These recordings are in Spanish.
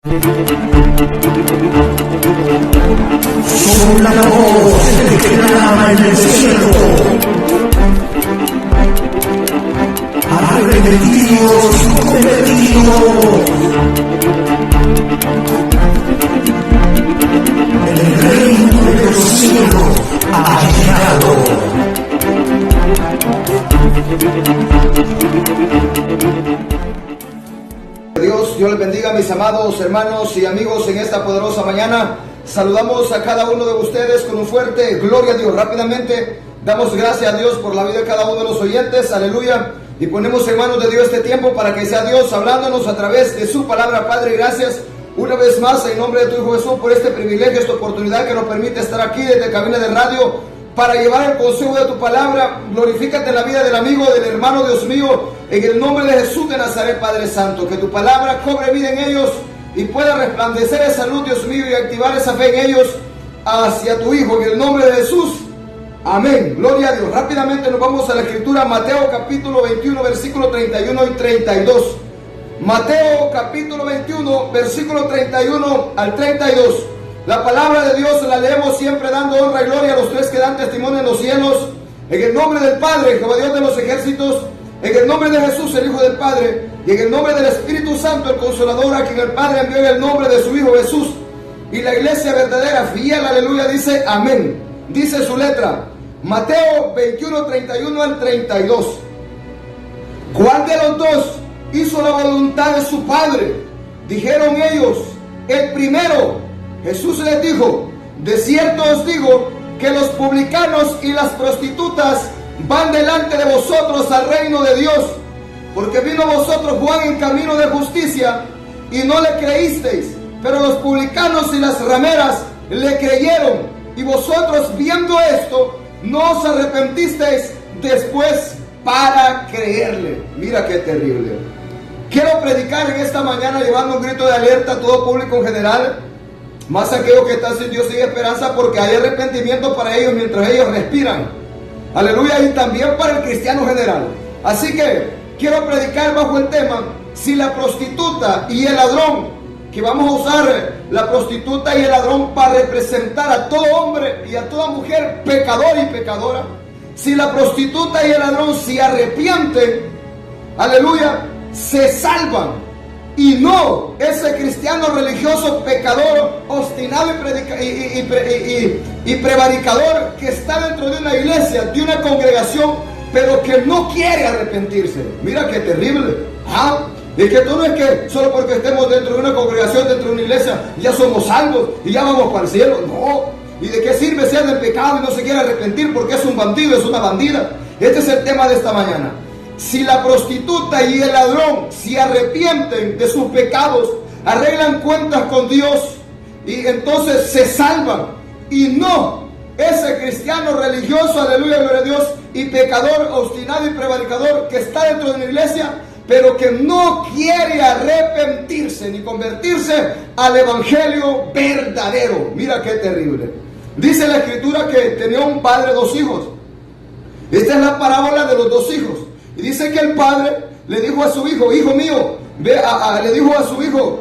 Somos la voz que clama en el cielo. Arrepentidos, convertidos. El reino de los cielos ha llegado. Dios les bendiga, mis amados hermanos y amigos, en esta poderosa mañana. Saludamos a cada uno de ustedes con un fuerte gloria a Dios. Rápidamente damos gracias a Dios por la vida de cada uno de los oyentes, aleluya, y ponemos en manos de Dios este tiempo para que sea Dios hablándonos a través de su palabra. Padre, gracias una vez más en nombre de tu Hijo Jesús por este privilegio, esta oportunidad que nos permite estar aquí desde cabina de radio para llevar el consejo de tu palabra. Glorifícate en la vida del amigo, del hermano, Dios mío, en el nombre de Jesús de Nazaret, Padre Santo. Que tu palabra cobre vida en ellos y pueda resplandecer esa luz, Dios mío, y activar esa fe en ellos hacia tu Hijo, en el nombre de Jesús. Amén. Gloria a Dios. Rápidamente nos vamos a la escritura, Mateo capítulo 21, versículo 31 y 32. Mateo capítulo 21, versículo 31 al 32. La palabra de Dios la leemos siempre dando honra y gloria a los tres que dan testimonio en los cielos. En el nombre del Padre, Jehová Dios de los ejércitos. En el nombre de Jesús, el Hijo del Padre. Y en el nombre del Espíritu Santo, el Consolador, a quien el Padre envió en el nombre de su Hijo Jesús. Y la iglesia verdadera, fiel, aleluya, dice amén. Dice su letra, Mateo 21, 31 al 32. ¿Cuál de los dos hizo la voluntad de su Padre? Dijeron ellos, el primero. Jesús les dijo, de cierto os digo que los publicanos y las prostitutas van delante de vosotros al reino de Dios, porque vino a vosotros Juan en camino de justicia y no le creísteis, pero los publicanos y las rameras le creyeron, y vosotros viendo esto no os arrepentisteis después para creerle. Mira qué terrible. Quiero predicar en esta mañana llevando un grito de alerta a todo público en general, más aquellos que están sin Dios y esperanza, porque hay arrepentimiento para ellos mientras ellos respiran. Aleluya, y también para el cristiano general. Así que quiero predicar bajo el tema, si la prostituta y el ladrón, que vamos a usar la prostituta y el ladrón para representar a todo hombre y a toda mujer pecador y pecadora. Si la prostituta y el ladrón se arrepienten, aleluya, se salvan. Y no ese cristiano religioso pecador, obstinado y prevaricador que está dentro de una iglesia, de una congregación, pero que no quiere arrepentirse. Mira qué terrible. Y que todo no es que solo porque estemos dentro de una congregación, dentro de una iglesia, ya somos salvos y ya vamos para el cielo. No. ¿Y de qué sirve ser del pecado y no se quiere arrepentir? Porque es un bandido, es una bandida. Este es el tema de esta mañana. Si la prostituta y el ladrón se arrepienten de sus pecados, arreglan cuentas con Dios y entonces se salvan. Y no ese cristiano religioso, aleluya, gloria a Dios, y pecador, obstinado y prevaricador que está dentro de una iglesia, pero que no quiere arrepentirse ni convertirse al evangelio verdadero. Mira qué terrible. Dice la escritura que tenía un padre, dos hijos. Esta es la parábola de los dos hijos. Y dice que el padre le dijo a su hijo, hijo mío, le dijo a su hijo,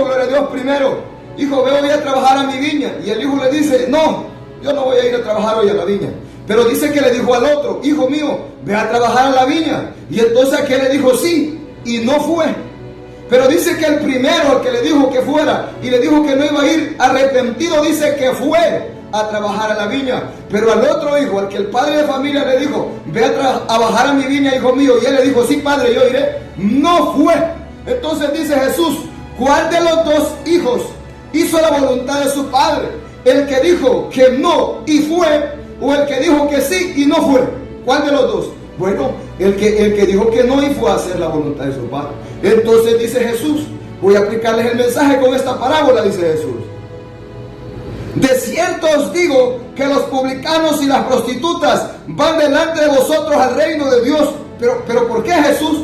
gloria a Dios, primero, hijo, ve hoy a trabajar a mi viña. Y el hijo le dice, no, yo no voy a ir a trabajar hoy a la viña. Pero dice que le dijo al otro, hijo mío, ve a trabajar a la viña. Y entonces aquel le dijo sí, y no fue. Pero dice que el primero, el que le dijo que fuera, y le dijo que no iba a ir, arrepentido, dice que fue a trabajar a la viña. Pero al otro hijo, al que el padre de familia le dijo, ve a trabajar a mi viña, hijo mío, y él le dijo, sí padre, yo iré, no fue. Entonces dice Jesús, ¿cuál de los dos hijos hizo la voluntad de su padre? ¿El que dijo que no y fue, o el que dijo que sí y no fue? ¿Cuál de los dos? Bueno, el que dijo que no y fue a hacer la voluntad de su padre. Entonces dice Jesús, voy a aplicarles el mensaje con esta parábola, dice Jesús. De cierto os digo que los publicanos y las prostitutas van delante de vosotros al reino de Dios. Pero ¿por qué, Jesús?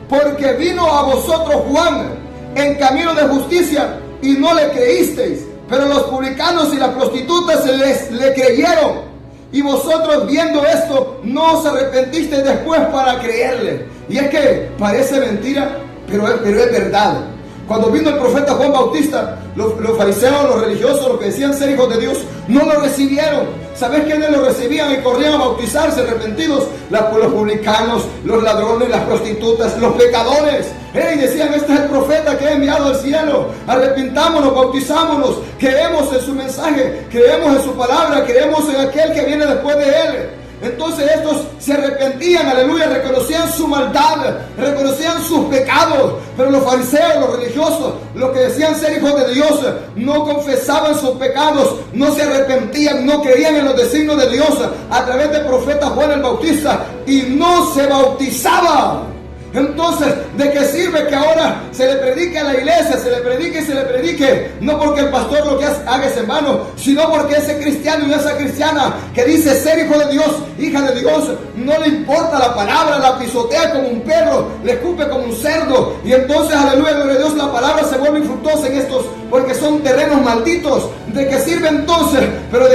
Porque vino a vosotros Juan en camino de justicia y no le creísteis, pero los publicanos y las prostitutas le creyeron. Y vosotros viendo esto no os arrepentisteis después para creerle. Y es que parece mentira, pero es verdad. Cuando vino el profeta Juan Bautista, los fariseos, los religiosos, los que decían ser hijos de Dios, no lo recibieron. ¿Sabes quiénes lo recibían y corrían a bautizarse arrepentidos? Los publicanos, los ladrones, las prostitutas, los pecadores. Y decían, este es el profeta que he enviado al cielo. Arrepintámonos, bautizámonos, creemos en su mensaje, creemos en su palabra, creemos en aquel que viene después de él. Entonces estos se arrepentían, aleluya, reconocían su maldad, reconocían sus pecados. Pero los fariseos, los religiosos, los que decían ser hijos de Dios, no confesaban sus pecados, no se arrepentían, no creían en los designios de Dios a través del profeta Juan el Bautista y no se bautizaban. Entonces, ¿de qué sirve que ahora se le predique a la iglesia, se le predique y se le predique? No porque el pastor lo que haga es en vano, sino porque ese cristiano y esa cristiana que dice ser hijo de Dios, hija de Dios, no le importa la palabra, la pisotea como un perro, le escupe como un cerdo. Y entonces, aleluya, gloria a Dios, la palabra se vuelve infructuosa en estos, porque son terrenos malditos. ¿De qué sirve entonces? Pero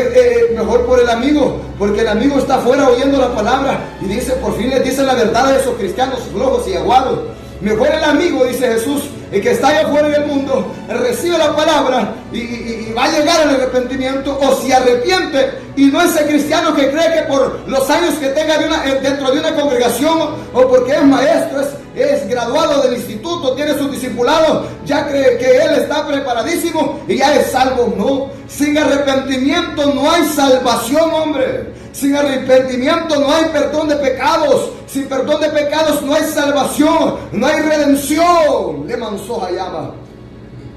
mejor por el amigo, porque el amigo está afuera oyendo la palabra y dice, por fin les dice la verdad a esos cristianos flojos y aguados. Mejor el amigo, dice Jesús, el que está allá afuera en el mundo, recibe la palabra y va a llegar al arrepentimiento, o se arrepiente, y no ese cristiano que cree que por los años que tenga dentro de una congregación, o porque es maestro, es graduado del instituto, tiene sus discipulados, ya cree que él está preparadísimo y ya es salvo. No, sin arrepentimiento no hay salvación, hombre. Sin arrepentimiento no hay perdón de pecados. Sin perdón de pecados no hay salvación, no hay redención. Le mansoja llama.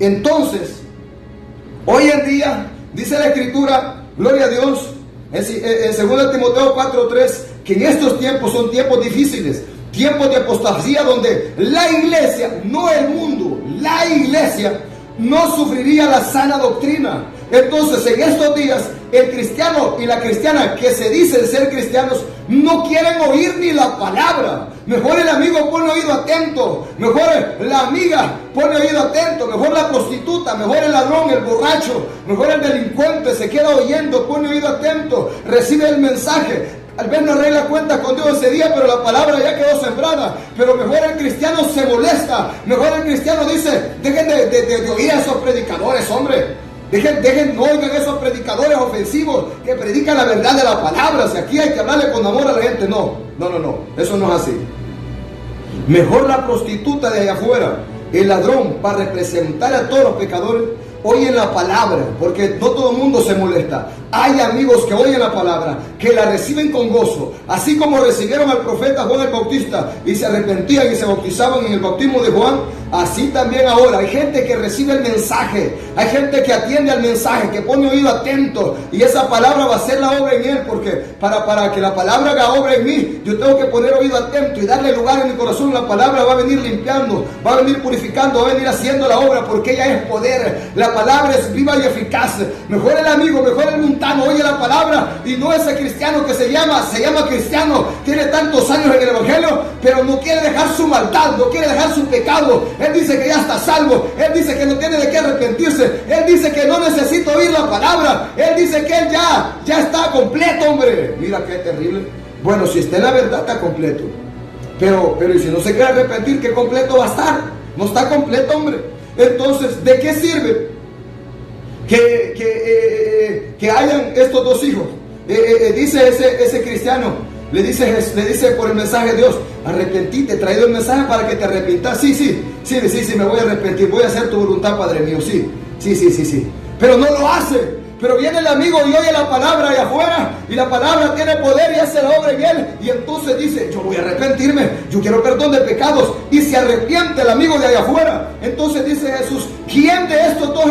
Entonces, hoy en día, dice la Escritura, gloria a Dios, en 2 Timoteo 4:3, que en estos tiempos son tiempos difíciles, tiempos de apostasía, donde la iglesia, no el mundo, la iglesia no sufriría la sana doctrina. Entonces, en estos días, el cristiano y la cristiana que se dicen ser cristianos no quieren oír ni la palabra. Mejor el amigo pone oído atento, mejor la amiga pone oído atento, mejor la prostituta, mejor el ladrón, el borracho, mejor el delincuente se queda oyendo, pone oído atento, recibe el mensaje. Tal vez no arregla cuentas con Dios ese día, pero la palabra ya quedó sembrada. Pero mejor el cristiano se molesta, mejor el cristiano dice, dejen de oír a esos predicadores, hombre. No oigan esos predicadores ofensivos que predican la verdad de la palabra. Si aquí hay que hablarle con amor a la gente, no, eso no es así. Mejor la prostituta de allá afuera, el ladrón, para representar a todos los pecadores, oyen la palabra, porque no todo el mundo se molesta. Hay amigos que oyen la palabra, que la reciben con gozo, así como recibieron al profeta Juan el Bautista y se arrepentían y se bautizaban en el bautismo de Juan. Así también ahora hay gente que recibe el mensaje, hay gente que atiende al mensaje, que pone oído atento, y esa palabra va a hacer la obra en él, porque para que la palabra haga obra en mí, yo tengo que poner oído atento y darle lugar en mi corazón. La palabra va a venir limpiando, va a venir purificando, va a venir haciendo la obra, porque ella es poder. La palabra es viva y eficaz. Mejor el amigo, mejor el montano oye la palabra, y no ese cristiano que se llama cristiano, tiene tantos años en el evangelio, pero no quiere dejar su maldad, no quiere dejar su pecado. Él dice que ya está salvo, él dice que no tiene de qué arrepentirse, él dice que no necesita oír la palabra, él dice que él ya está completo, hombre. Mira qué terrible. Bueno, si está en la verdad, está completo, pero y si no se quiere arrepentir, ¿qué completo va a estar? No está completo, hombre. Entonces, ¿de qué sirve que hayan estos dos hijos? Dice ese cristiano, le dice por el mensaje de Dios, arrepentite, he traído el mensaje para que te arrepientas. Sí, me voy a arrepentir, voy a hacer tu voluntad, Padre mío, sí, pero no lo hace. Pero viene el amigo y oye la palabra allá afuera, y la palabra tiene poder y hace la obra en él, y entonces dice, yo voy a arrepentirme, yo quiero perdón de pecados, y se arrepiente el amigo de allá afuera. Entonces dice Jesús, ¿quién de estos dos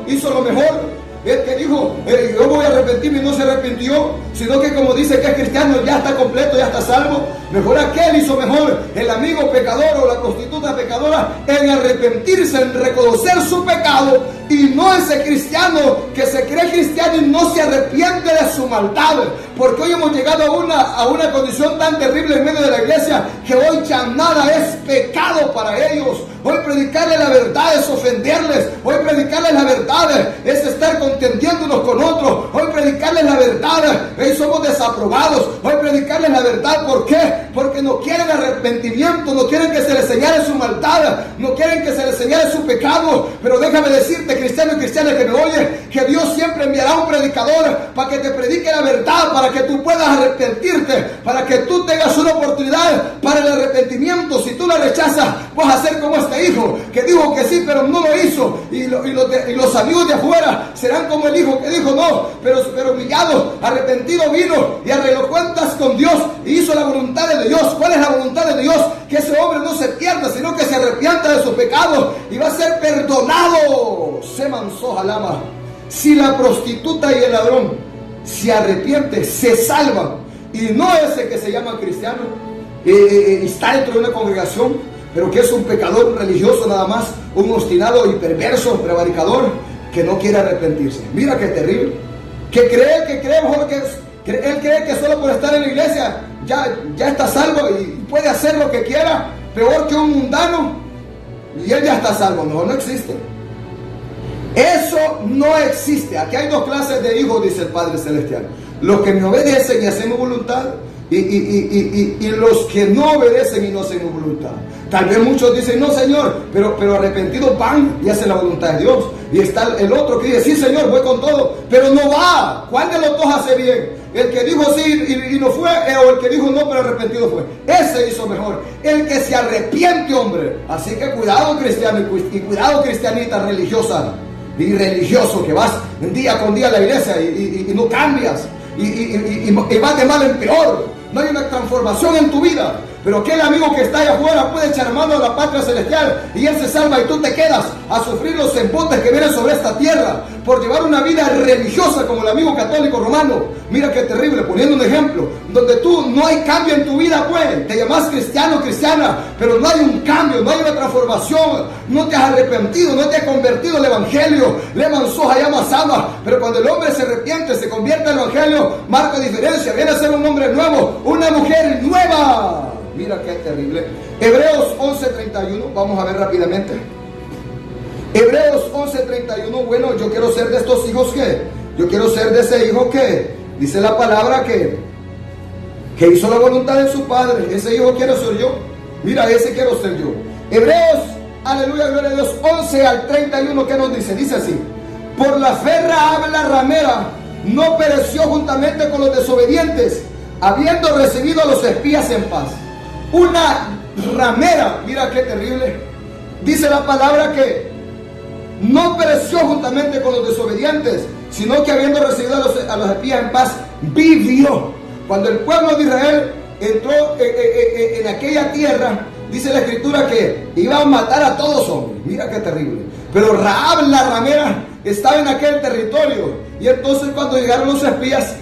hizo lo mejor? El que dijo, yo voy a arrepentirme, y no se arrepintió, sino que como dice que es cristiano, ya está completo, ya está salvo. Mejor aquel hizo mejor, el amigo pecador o la prostituta pecadora, en arrepentirse, en reconocer su pecado, y no ese cristiano que se cree cristiano y no se arrepiente de su maldad. Porque hoy hemos llegado a una condición tan terrible en medio de la iglesia que hoy ya nada es pecado para ellos. Hoy predicarles la verdad es ofenderles. Hoy predicarles la verdad es estar contendiendo unos con otros. Hoy predicarles la verdad somos desaprobados. Hoy predicarles la verdad, ¿por qué? Porque no quieren arrepentimiento, no quieren que se les señale su maldad, no quieren que se les señale su pecado. Pero déjame decirte, cristiano y cristiana que me oye, que Dios siempre enviará un predicador para que te predique la verdad, para que tú puedas arrepentirte, para que tú tengas una oportunidad para el arrepentimiento. Si tú la rechazas, vas a ser como este hijo que dijo que sí, pero no lo hizo. Y los amigos de afuera serán como el hijo que dijo no, pero humillado, arrepentido vino y arregló cuentas con Dios y hizo la voluntad de Dios. ¿Cuál es la voluntad de Dios? Que ese hombre no se pierda, sino que se arrepienta de sus pecados y va a ser perdonado. Se manzó jalama. Si la prostituta y el ladrón se arrepiente, se salvan, y no ese que se llama cristiano, está dentro de una congregación, pero que es un pecador religioso nada más, un obstinado y perverso, prevaricador, que no quiere arrepentirse. Mira qué terrible. Que cree mejor que él cree que solo por estar en la iglesia ya está salvo y puede hacer lo que quiera, peor que un mundano, y él ya está salvo. No existe. Eso no existe. Aquí hay dos clases de hijos, dice el Padre Celestial: los que me obedecen y hacen mi voluntad, y los que no obedecen y no hacen mi voluntad. Tal vez muchos dicen no, Señor, pero arrepentidos van y hacen la voluntad de Dios. Y está el otro que dice sí, Señor, voy con todo, pero no va. ¿Cuál de los dos hace bien? El que dijo sí y no fue, o el que dijo no pero arrepentido fue. Ese hizo mejor, el que se arrepiente, hombre. Así que cuidado, cristiano, y cuidado, cristianita religiosa y religioso, que vas día con día a la iglesia y no cambias, y vas de mal en peor. No hay una transformación en tu vida. Pero aquel amigo que está allá afuera puede echar mano a la patria celestial y él se salva, y tú te quedas a sufrir los embotes que vienen sobre esta tierra por llevar una vida religiosa como el amigo católico romano. Mira qué terrible, poniendo un ejemplo donde tú no hay cambio en tu vida, pues te llamas cristiano, cristiana, pero no hay un cambio, no hay una transformación, no te has arrepentido, no te has convertido al evangelio. Le manzó llama sama, pero cuando el hombre se arrepiente, se convierte al evangelio, marca diferencia, viene a ser un hombre nuevo, una mujer nueva. Mira qué terrible. Hebreos 11:31, vamos a ver rápidamente. Hebreos 11:31, bueno, yo quiero ser de estos hijos yo quiero ser de ese hijo que dice la palabra que hizo la voluntad de su padre. Ese hijo quiero ser yo. Mira, ese quiero ser yo. Hebreos, aleluya, gloria a Dios, 11:31, ¿qué nos dice? Dice así: por la fe Rahab la ramera no pereció juntamente con los desobedientes, habiendo recibido a los espías en paz. Una ramera, mira qué terrible. Dice la palabra que no pereció juntamente con los desobedientes, sino que habiendo recibido a los espías en paz, vivió. Cuando el pueblo de Israel entró en aquella tierra, dice la escritura que iba a matar a todos hombres. Mira qué terrible. Pero Rahab la ramera estaba en aquel territorio. Y entonces cuando llegaron los espías,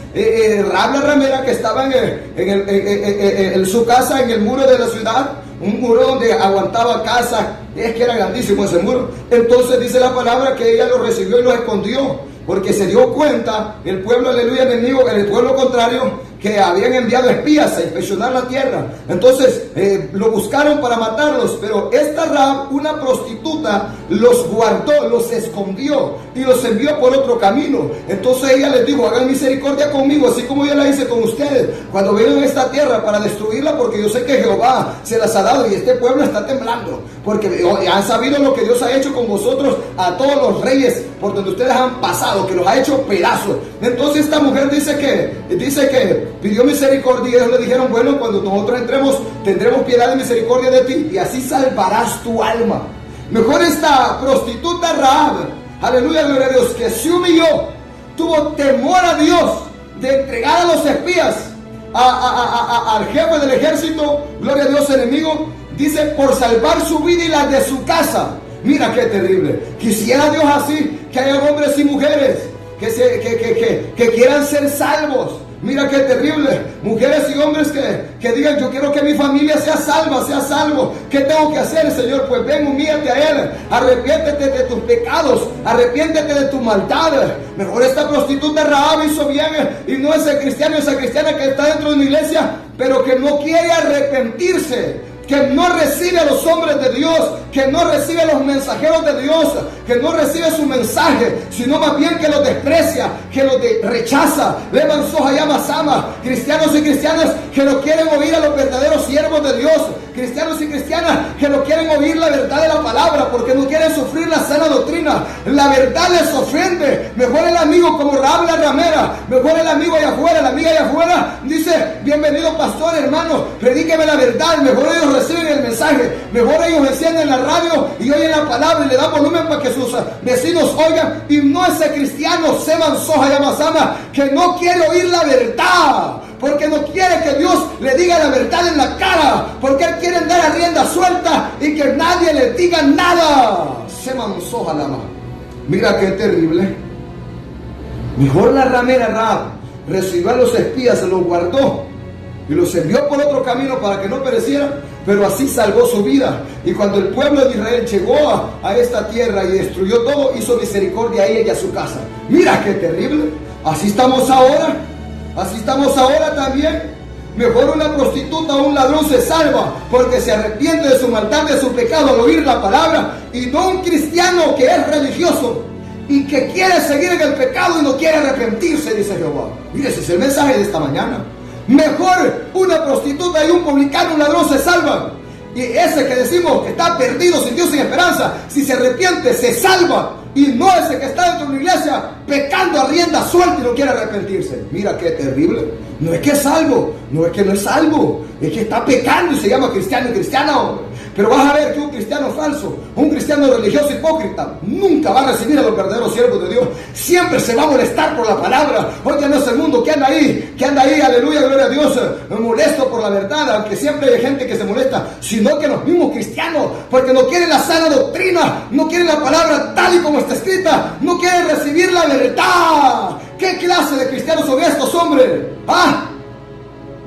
Rahab la ramera, que estaba en su casa, en el muro de la ciudad, un muro donde aguantaba casa, es que era grandísimo ese muro. Entonces dice la palabra que ella lo recibió y lo escondió, porque se dio cuenta el pueblo, aleluya, enemigo, el pueblo contrario, que habían enviado espías a inspeccionar la tierra. Entonces lo buscaron para matarlos, pero esta Rahab, una prostituta, los guardó, los escondió y los envió por otro camino. Entonces ella les dijo: hagan misericordia conmigo, así como yo la hice con ustedes cuando vinieron a esta tierra para destruirla, porque yo sé que Jehová se las ha dado y este pueblo está temblando, porque han sabido lo que Dios ha hecho con vosotros, a todos los reyes por donde ustedes han pasado, que los ha hecho pedazos. Entonces esta mujer dice que pidió misericordia, y ellos le dijeron: bueno, cuando nosotros entremos tendremos piedad y misericordia de ti, y así salvarás tu alma. Mejor esta prostituta Rahab, aleluya, gloria a Dios, que se humilló, tuvo temor a Dios de entregar a los espías al jefe del ejército, gloria a Dios, enemigo, dice, por salvar su vida y la de su casa. Mira qué terrible. Quisiera Dios así, que haya hombres y mujeres que quieran ser salvos, Mira qué terrible. Mujeres y hombres que digan, yo quiero que mi familia sea salva, sea salvo. ¿Qué tengo que hacer, Señor? Pues ven, humíllate a Él. Arrepiéntete de tus pecados. Arrepiéntete de tu maldad. Mejor esta prostituta Rahab hizo bien y no ese cristiano, esa cristiana que está dentro de una iglesia, pero que no quiere arrepentirse, que no recibe a los hombres de Dios, que no recibe a los mensajeros de Dios, que no recibe su mensaje, sino más bien que los desprecia, que los rechaza. Levan soja llama sama. Cristianos y cristianas que no quieren oír a los verdaderos siervos de Dios. Cristianos y cristianas que no quieren oír la verdad de la palabra porque no quieren sufrir la sana doctrina. La verdad les ofende. Mejor el amigo como Rahab la ramera, mejor el amigo allá afuera, la amiga allá afuera dice, bienvenido pastor, hermano, predíqueme la verdad. Mejor ellos reciben el mensaje, mejor ellos encienden la radio y oyen la palabra y le dan volumen para que sus vecinos oigan, y no ese cristiano Seman Soja Yamasama que no quiere oír la verdad, porque no quiere que Dios le diga la verdad en la cara, porque él quiere dar a rienda suelta y que nadie le diga nada. Seman Soja Lama. Mira qué terrible. Mejor la ramera Rahab recibió a los espías, se los guardó y los envió por otro camino para que no perecieran, pero así salvó su vida. Y cuando el pueblo de Israel llegó a esta tierra y destruyó todo, hizo misericordia a ella y a su casa. Mira qué terrible. Así estamos ahora. Así estamos ahora también. Mejor una prostituta o un ladrón se salva porque se arrepiente de su maldad, de su pecado al oír la palabra, y no un cristiano que es religioso y que quiere seguir en el pecado y no quiere arrepentirse, dice Jehová. Mire, ese es el mensaje de esta mañana. Mejor una prostituta y un publicano, un ladrón se salvan. Y ese que decimos que está perdido, sin Dios, sin esperanza, si se arrepiente, se salva. Y no ese que está dentro de una iglesia pecando a rienda suelta y no quiere arrepentirse. Mira qué terrible. No es que es salvo, no es que no es salvo, es que está pecando y se llama cristiano y cristiana, hombre. Pero vas a ver que un cristiano falso, un cristiano religioso hipócrita, nunca va a recibir a los verdaderos siervos de Dios. Siempre se va a molestar por la palabra. Oye, no es el mundo que anda ahí, aleluya, gloria a Dios, molesto por la verdad, aunque siempre hay gente que se molesta, sino que los mismos cristianos, porque no quieren la sana doctrina, no quieren la palabra tal y como está escrita, no quieren recibir la verdad. ¿Qué clase de cristianos son estos, hombre? ¿Ah?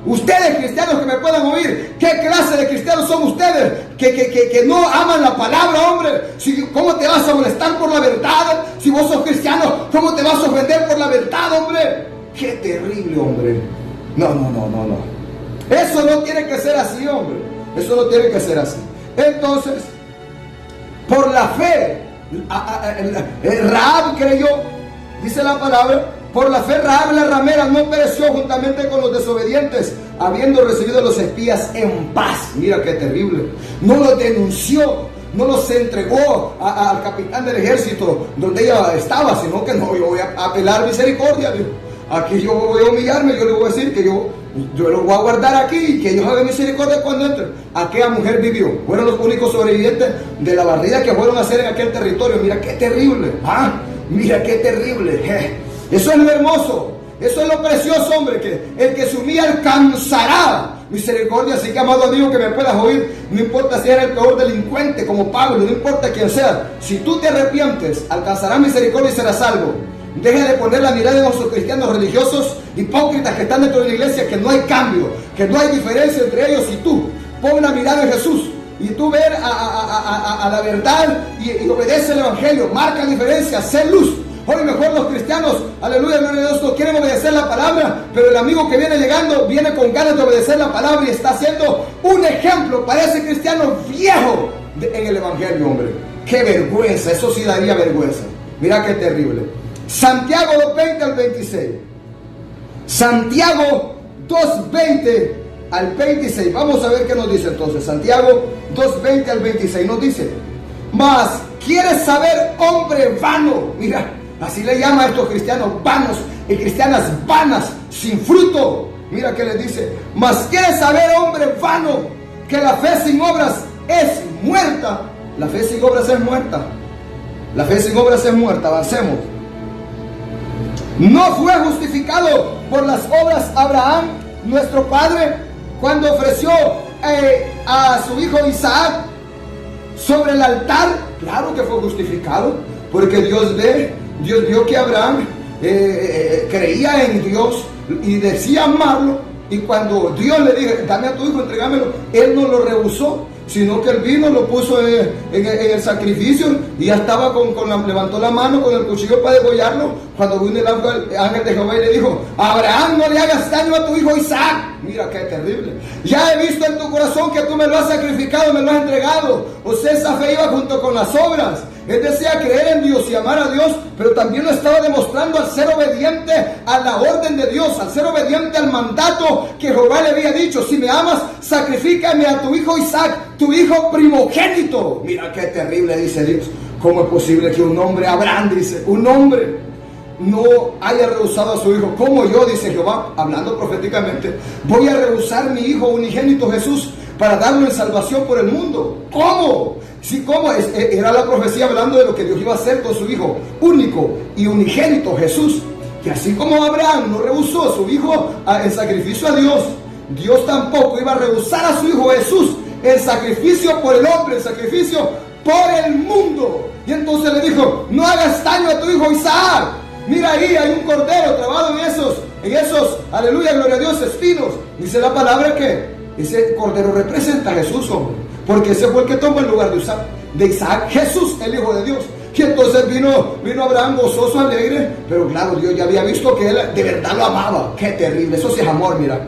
Ustedes, cristianos que me puedan oír, ¿qué clase de cristianos son ustedes? Que no aman la palabra, hombre. ¿Cómo te vas a molestar por la verdad? Si vos sos cristiano, ¿cómo te vas a ofender por la verdad, hombre? Qué terrible, hombre. No. Eso no tiene que ser así, hombre. Eso no tiene que ser así. Entonces, por la fe, Rahab creyó, dice la palabra. Por la fe Rahab la ramera no pereció juntamente con los desobedientes, habiendo recibido a los espías en paz. Mira qué terrible. No los denunció, no los entregó al capitán del ejército donde ella estaba, sino que no, yo voy a apelar misericordia. Aquí yo voy a humillarme, yo le voy a decir que yo los voy a guardar aquí y que ellos hagan misericordia cuando entren. Aquella mujer vivió, fueron los únicos sobrevivientes de la barrida que fueron a hacer en aquel territorio. Mira qué terrible, mira qué terrible. Eso es lo hermoso, eso es lo precioso, hombre, que el que se humilla alcanzará misericordia. Así que, amado amigo que me puedas oír, no importa si eres el peor delincuente como Pablo, no importa quién sea, si tú te arrepientes, alcanzarás misericordia y serás salvo. Deja de poner la mirada en los cristianos religiosos hipócritas que están dentro de la iglesia, que no hay cambio, que no hay diferencia entre ellos y tú. Pon la mirada en Jesús y tú ver a la verdad y obedece el evangelio, marca la diferencia, sé luz. Hoy mejor los cristianos, aleluya, gloria a Dios, no quieren obedecer la palabra, pero el amigo que viene llegando viene con ganas de obedecer la palabra y está haciendo un ejemplo para ese cristiano viejo en el evangelio, hombre. Qué vergüenza, eso sí daría vergüenza. Mira qué terrible. Santiago 2:20 al 26. Santiago 2:20 al 26. Vamos a ver qué nos dice entonces. Santiago 2:20 al 26 nos dice: mas ¿quieres saber, hombre vano? Mira, así le llama a estos cristianos vanos y cristianas vanas, sin fruto. Mira que les dice: mas ¿quieres saber, hombre vano, que la fe sin obras es muerta? La fe sin obras es muerta. La fe sin obras es muerta. Avancemos. ¿No fue justificado por las obras Abraham, nuestro padre, cuando ofreció a su hijo Isaac sobre el altar? Claro que fue justificado, porque Dios vio que Abraham creía en Dios y decía amarlo. Y cuando Dios le dijo, dame a tu hijo, entregámelo, él no lo rehusó, sino que él vino, lo puso en el sacrificio y ya estaba levantó la mano con el cuchillo para degollarlo. Cuando vino el ángel de Jehová y le dijo, Abraham, no le hagas daño a tu hijo Isaac. Mira qué terrible. Ya he visto en tu corazón que tú me lo has sacrificado, me lo has entregado. O sea, esa fe iba junto con las obras. Él decía creer en Dios y amar a Dios, pero también lo estaba demostrando al ser obediente a la orden de Dios, al ser obediente al mandato que Jehová le había dicho. Si me amas, sacrifícame a tu hijo Isaac, tu hijo primogénito. Mira qué terrible, dice Dios. ¿Cómo es posible que un hombre, Abraham dice, un hombre no haya rehusado a su hijo? ¿Cómo yo, dice Jehová, hablando proféticamente, voy a rehusar mi hijo unigénito Jesús para darlo en salvación por el mundo? ¿Cómo? Sí, ¿cómo? Era la profecía hablando de lo que Dios iba a hacer con su hijo único y unigénito Jesús. Que así como Abraham no rehusó a su hijo en sacrificio a Dios, Dios tampoco iba a rehusar a su hijo Jesús el sacrificio por el hombre, el sacrificio por el mundo. Y entonces le dijo, no hagas daño a tu hijo Isaac. Mira, ahí hay un cordero trabado en esos, aleluya, gloria a Dios, espinos. Dice la palabra que ese cordero representa a Jesús, hombre, porque ese fue el que tomó el lugar de Isaac, Jesús, el Hijo de Dios. Y entonces vino Abraham gozoso, alegre, pero claro, Dios ya había visto que él de verdad lo amaba. Qué terrible, eso sí es amor, mira.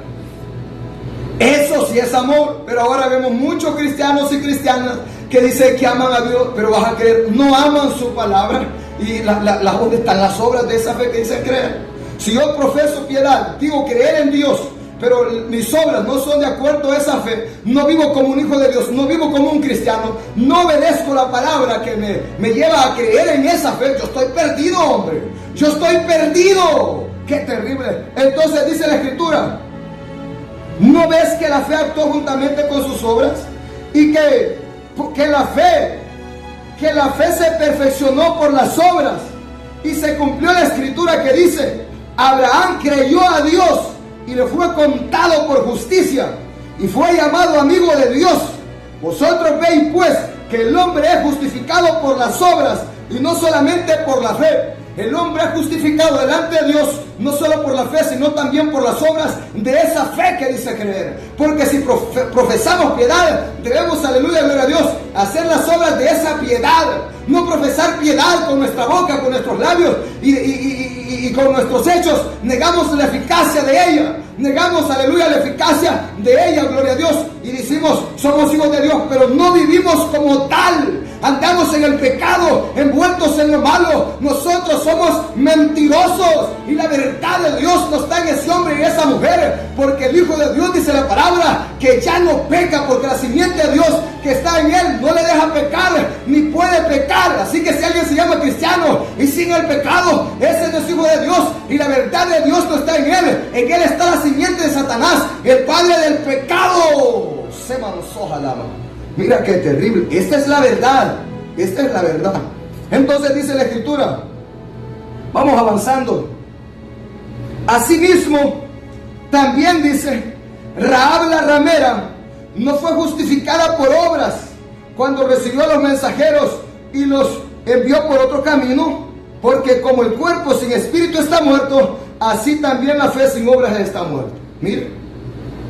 Eso sí es amor. Pero ahora vemos muchos cristianos y cristianas que dicen que aman a Dios, pero vas a creer, no aman su palabra. Y ¿dónde están las obras de esa fe que dicen creer? Si yo profeso piedad, digo creer en Dios, pero mis obras no son de acuerdo a esa fe, no vivo como un hijo de Dios, no vivo como un cristiano, no obedezco la palabra que me lleva a creer en esa fe, yo estoy perdido, hombre, yo estoy perdido. Qué terrible. Entonces dice la Escritura, ¿no ves que la fe actuó juntamente con sus obras? Y que la fe se perfeccionó por las obras, y se cumplió la Escritura que dice, Abraham creyó a Dios y le fue contado por justicia, y fue llamado amigo de Dios. Vosotros veis pues que el hombre es justificado por las obras y no solamente por la fe. El hombre es justificado delante de Dios no solo por la fe, sino también por las obras de esa fe que dice creer. Porque si profesamos piedad, debemos, aleluya, gloria a Dios, hacer las obras de esa piedad. No profesar piedad con nuestra boca, con nuestros labios y con nuestros hechos. Negamos la eficacia de ella. Negamos, aleluya, la eficacia de ella, gloria a Dios. Y decimos, somos hijos de Dios, pero no vivimos como tal. Andamos en el pecado, envueltos en lo malo. Nosotros somos mentirosos. Y la verdad de Dios no está en ese hombre y esa mujer. Porque el Hijo de Dios, dice la palabra, que ya no peca. Porque la simiente de Dios que está en él no le deja pecar, ni puede pecar. Así que si alguien se llama cristiano y sin el pecado, ese no es hijo de Dios. Y la verdad de Dios no está en él. En él está la simiente de Satanás, el padre del pecado. Se mansoja la mano. Mira qué terrible. Esta es la verdad. Esta es la verdad. Entonces dice la Escritura, vamos avanzando. Asimismo, también dice, Rahab la ramera no fue justificada por obras cuando recibió a los mensajeros y los envió por otro camino, porque como el cuerpo sin espíritu está muerto, así también la fe sin obras está muerta. Mire.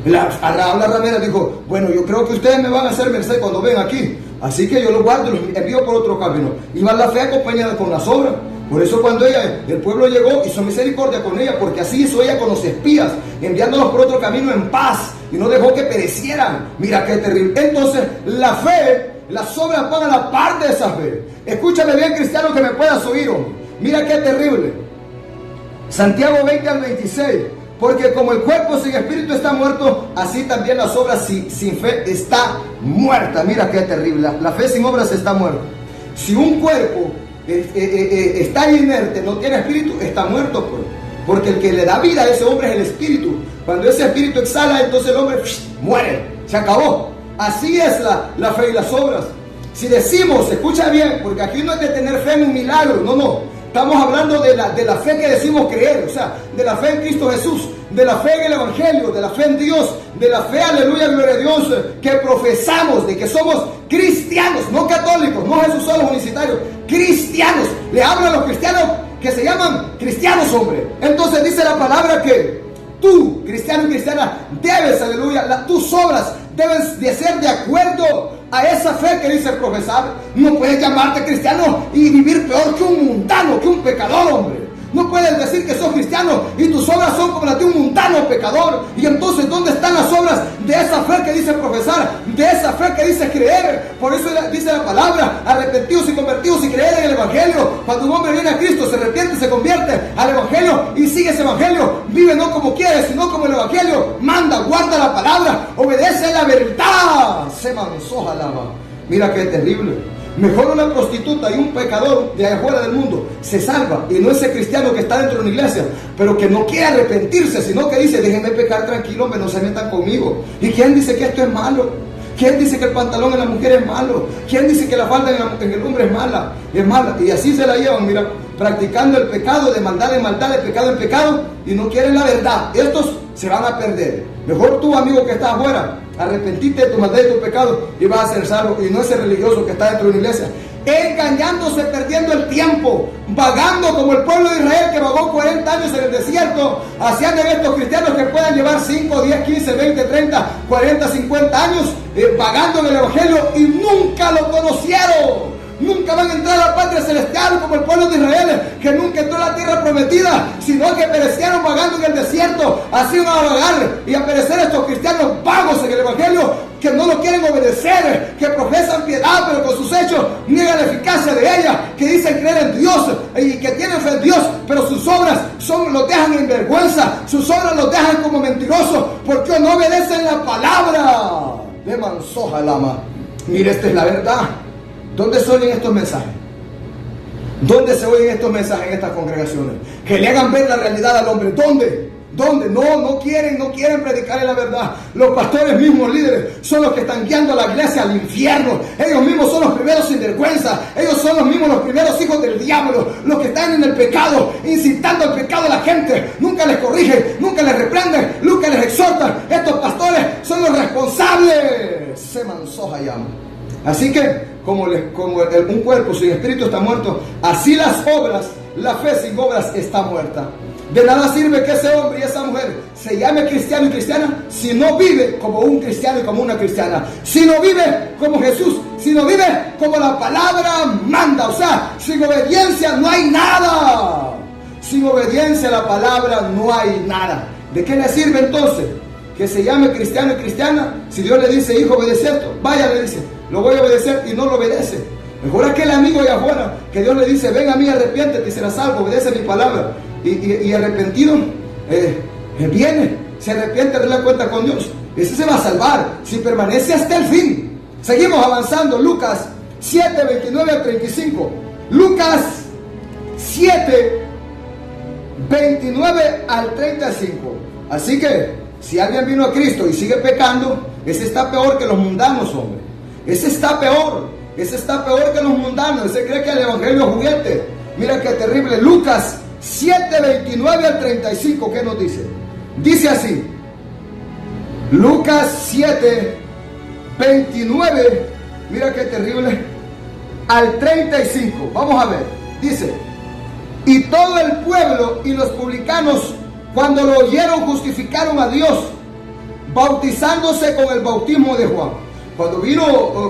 Rahab la ramera dijo, bueno, yo creo que ustedes me van a hacer merced cuando ven aquí, así que yo los guardo y los envío por otro camino. Iba la fe acompañada con las obras. Por eso cuando el pueblo llegó, hizo misericordia con ella, porque así hizo ella con los espías, enviándolos por otro camino en paz, y no dejó que perecieran. Mira qué terrible. Entonces la fe, las obras van a la par de esa fe. Escúchame bien, cristiano, que me puedas oír, hombre. Mira qué terrible. Santiago 20 al 26. Porque como el cuerpo sin espíritu está muerto, así también las obras sin fe está muerta. Mira qué terrible. La fe sin obras está muerta. Si un cuerpo está inerte, no tiene espíritu, está muerto. Porque el que le da vida a ese hombre es el espíritu. Cuando ese espíritu exhala, entonces el hombre muere. Se acabó. Así es la fe y las obras. Si decimos, escucha bien, porque aquí no es de tener fe en un milagro, no. Estamos hablando de la fe que decimos creer, o sea, de la fe en Cristo Jesús, de la fe en el Evangelio, de la fe en Dios, de la fe, aleluya, gloria a Dios, que profesamos, de que somos cristianos, no católicos, no Jesús solo unicitarios, cristianos. Le hablo a los cristianos que se llaman cristianos, hombre. Entonces dice la palabra que tú, cristiano y cristiana, debes, aleluya, tus obras deben de ser de acuerdo a esa fe que dices profesar. No puedes llamarte cristiano y vivir peor que un mundano, que un pecador, hombre. No puedes decir que sos cristiano y tus obras son como las de un mundano pecador. Y entonces, ¿dónde están las obras de esa fe que dice profesar? De esa fe que dice creer. Por eso dice la palabra: arrepentidos y convertidos y creer en el Evangelio. Cuando un hombre viene a Cristo, se arrepiente, se convierte al Evangelio y sigue ese Evangelio. Vive no como quiere, sino como el Evangelio manda. Guarda la palabra, obedece la verdad. Se mansoja la alma. Mira qué terrible. Mejor una prostituta y un pecador de afuera del mundo se salva, y no ese cristiano que está dentro de una iglesia, pero que no quiere arrepentirse, sino que dice: déjenme pecar tranquilo, hombre, no se metan conmigo. ¿Y quién dice que esto es malo? ¿Quién dice que el pantalón en la mujer es malo? ¿Quién dice que la falda en el hombre es mala? Es mala. Y así se la llevan, mira, practicando el pecado, de maldad en maldad, de pecado en pecado, y no quieren la verdad. Estos se van a perder. Mejor tú, amigo que estás afuera, arrepentite de tu maldad y tu pecado y vas a ser salvo, y no ese religioso que está dentro de una iglesia, engañándose, perdiendo el tiempo, vagando como el pueblo de Israel que vagó 40 años en el desierto. Hacían de estos cristianos que puedan llevar 5, 10, 15, 20, 30, 40, 50 años vagando en el Evangelio y nunca lo conocieron. Nunca van a entrar a la patria celestial como el pueblo de Israel, que nunca entró a la tierra prometida, sino que perecieron vagando en el desierto. Así van a vagar y a perecer estos cristianos vagos en el Evangelio, que no lo quieren obedecer, que profesan piedad, pero con sus hechos niegan la eficacia de ella, que dicen creer en Dios y que tienen fe en Dios, pero sus obras los dejan en vergüenza, sus obras los dejan como mentirosos, porque no obedecen la palabra. De mansoja lama. Mire, esta es la verdad. ¿Dónde se oyen estos mensajes? ¿Dónde se oyen estos mensajes en estas congregaciones? Que le hagan ver la realidad al hombre. ¿Dónde? ¿Dónde? No quieren predicarle la verdad. Los pastores mismos, líderes, son los que están guiando a la iglesia al infierno. Ellos mismos son los primeros sinvergüenza. Ellos son los mismos los primeros hijos del diablo, los que están en el pecado, incitando al pecado a la gente. Nunca les corrigen, nunca les reprenden, nunca les exhortan. Estos pastores son los responsables. Se mansoja llama. Así que, como un cuerpo sin espíritu está muerto, así las obras, la fe sin obras está muerta. De nada sirve que ese hombre y esa mujer se llame cristiano y cristiana si no vive como un cristiano y como una cristiana, si no vive como Jesús, si no vive como la palabra manda. O sea, sin obediencia no hay nada. Sin obediencia a la palabra no hay nada. ¿De qué le sirve entonces que se llame cristiano y cristiana si Dios le dice: hijo, obedece esto? Vaya, le dice, lo voy a obedecer, y no lo obedece. Mejor aquel amigo allá afuera que Dios le dice: ven a mí, arrepiéntete y serás salvo, obedece mi palabra. Y arrepentido viene, se arrepiente, arregla cuenta con Dios. Ese se va a salvar si permanece hasta el fin. Seguimos avanzando. Lucas 7, 29 al 35. Lucas 7, 29 al 35. Así que si alguien vino a Cristo y sigue pecando, ese está peor que los mundanos, hombre. Ese está peor que los mundanos. Ese cree que el evangelio es juguete. Mira qué terrible. Lucas 7, 29 al 35, ¿qué nos dice? Dice así. Lucas 7, 29, mira qué terrible, al 35. Vamos a ver. Dice: y todo el pueblo y los publicanos, cuando lo oyeron, justificaron a Dios, bautizándose con el bautismo de Juan. Cuando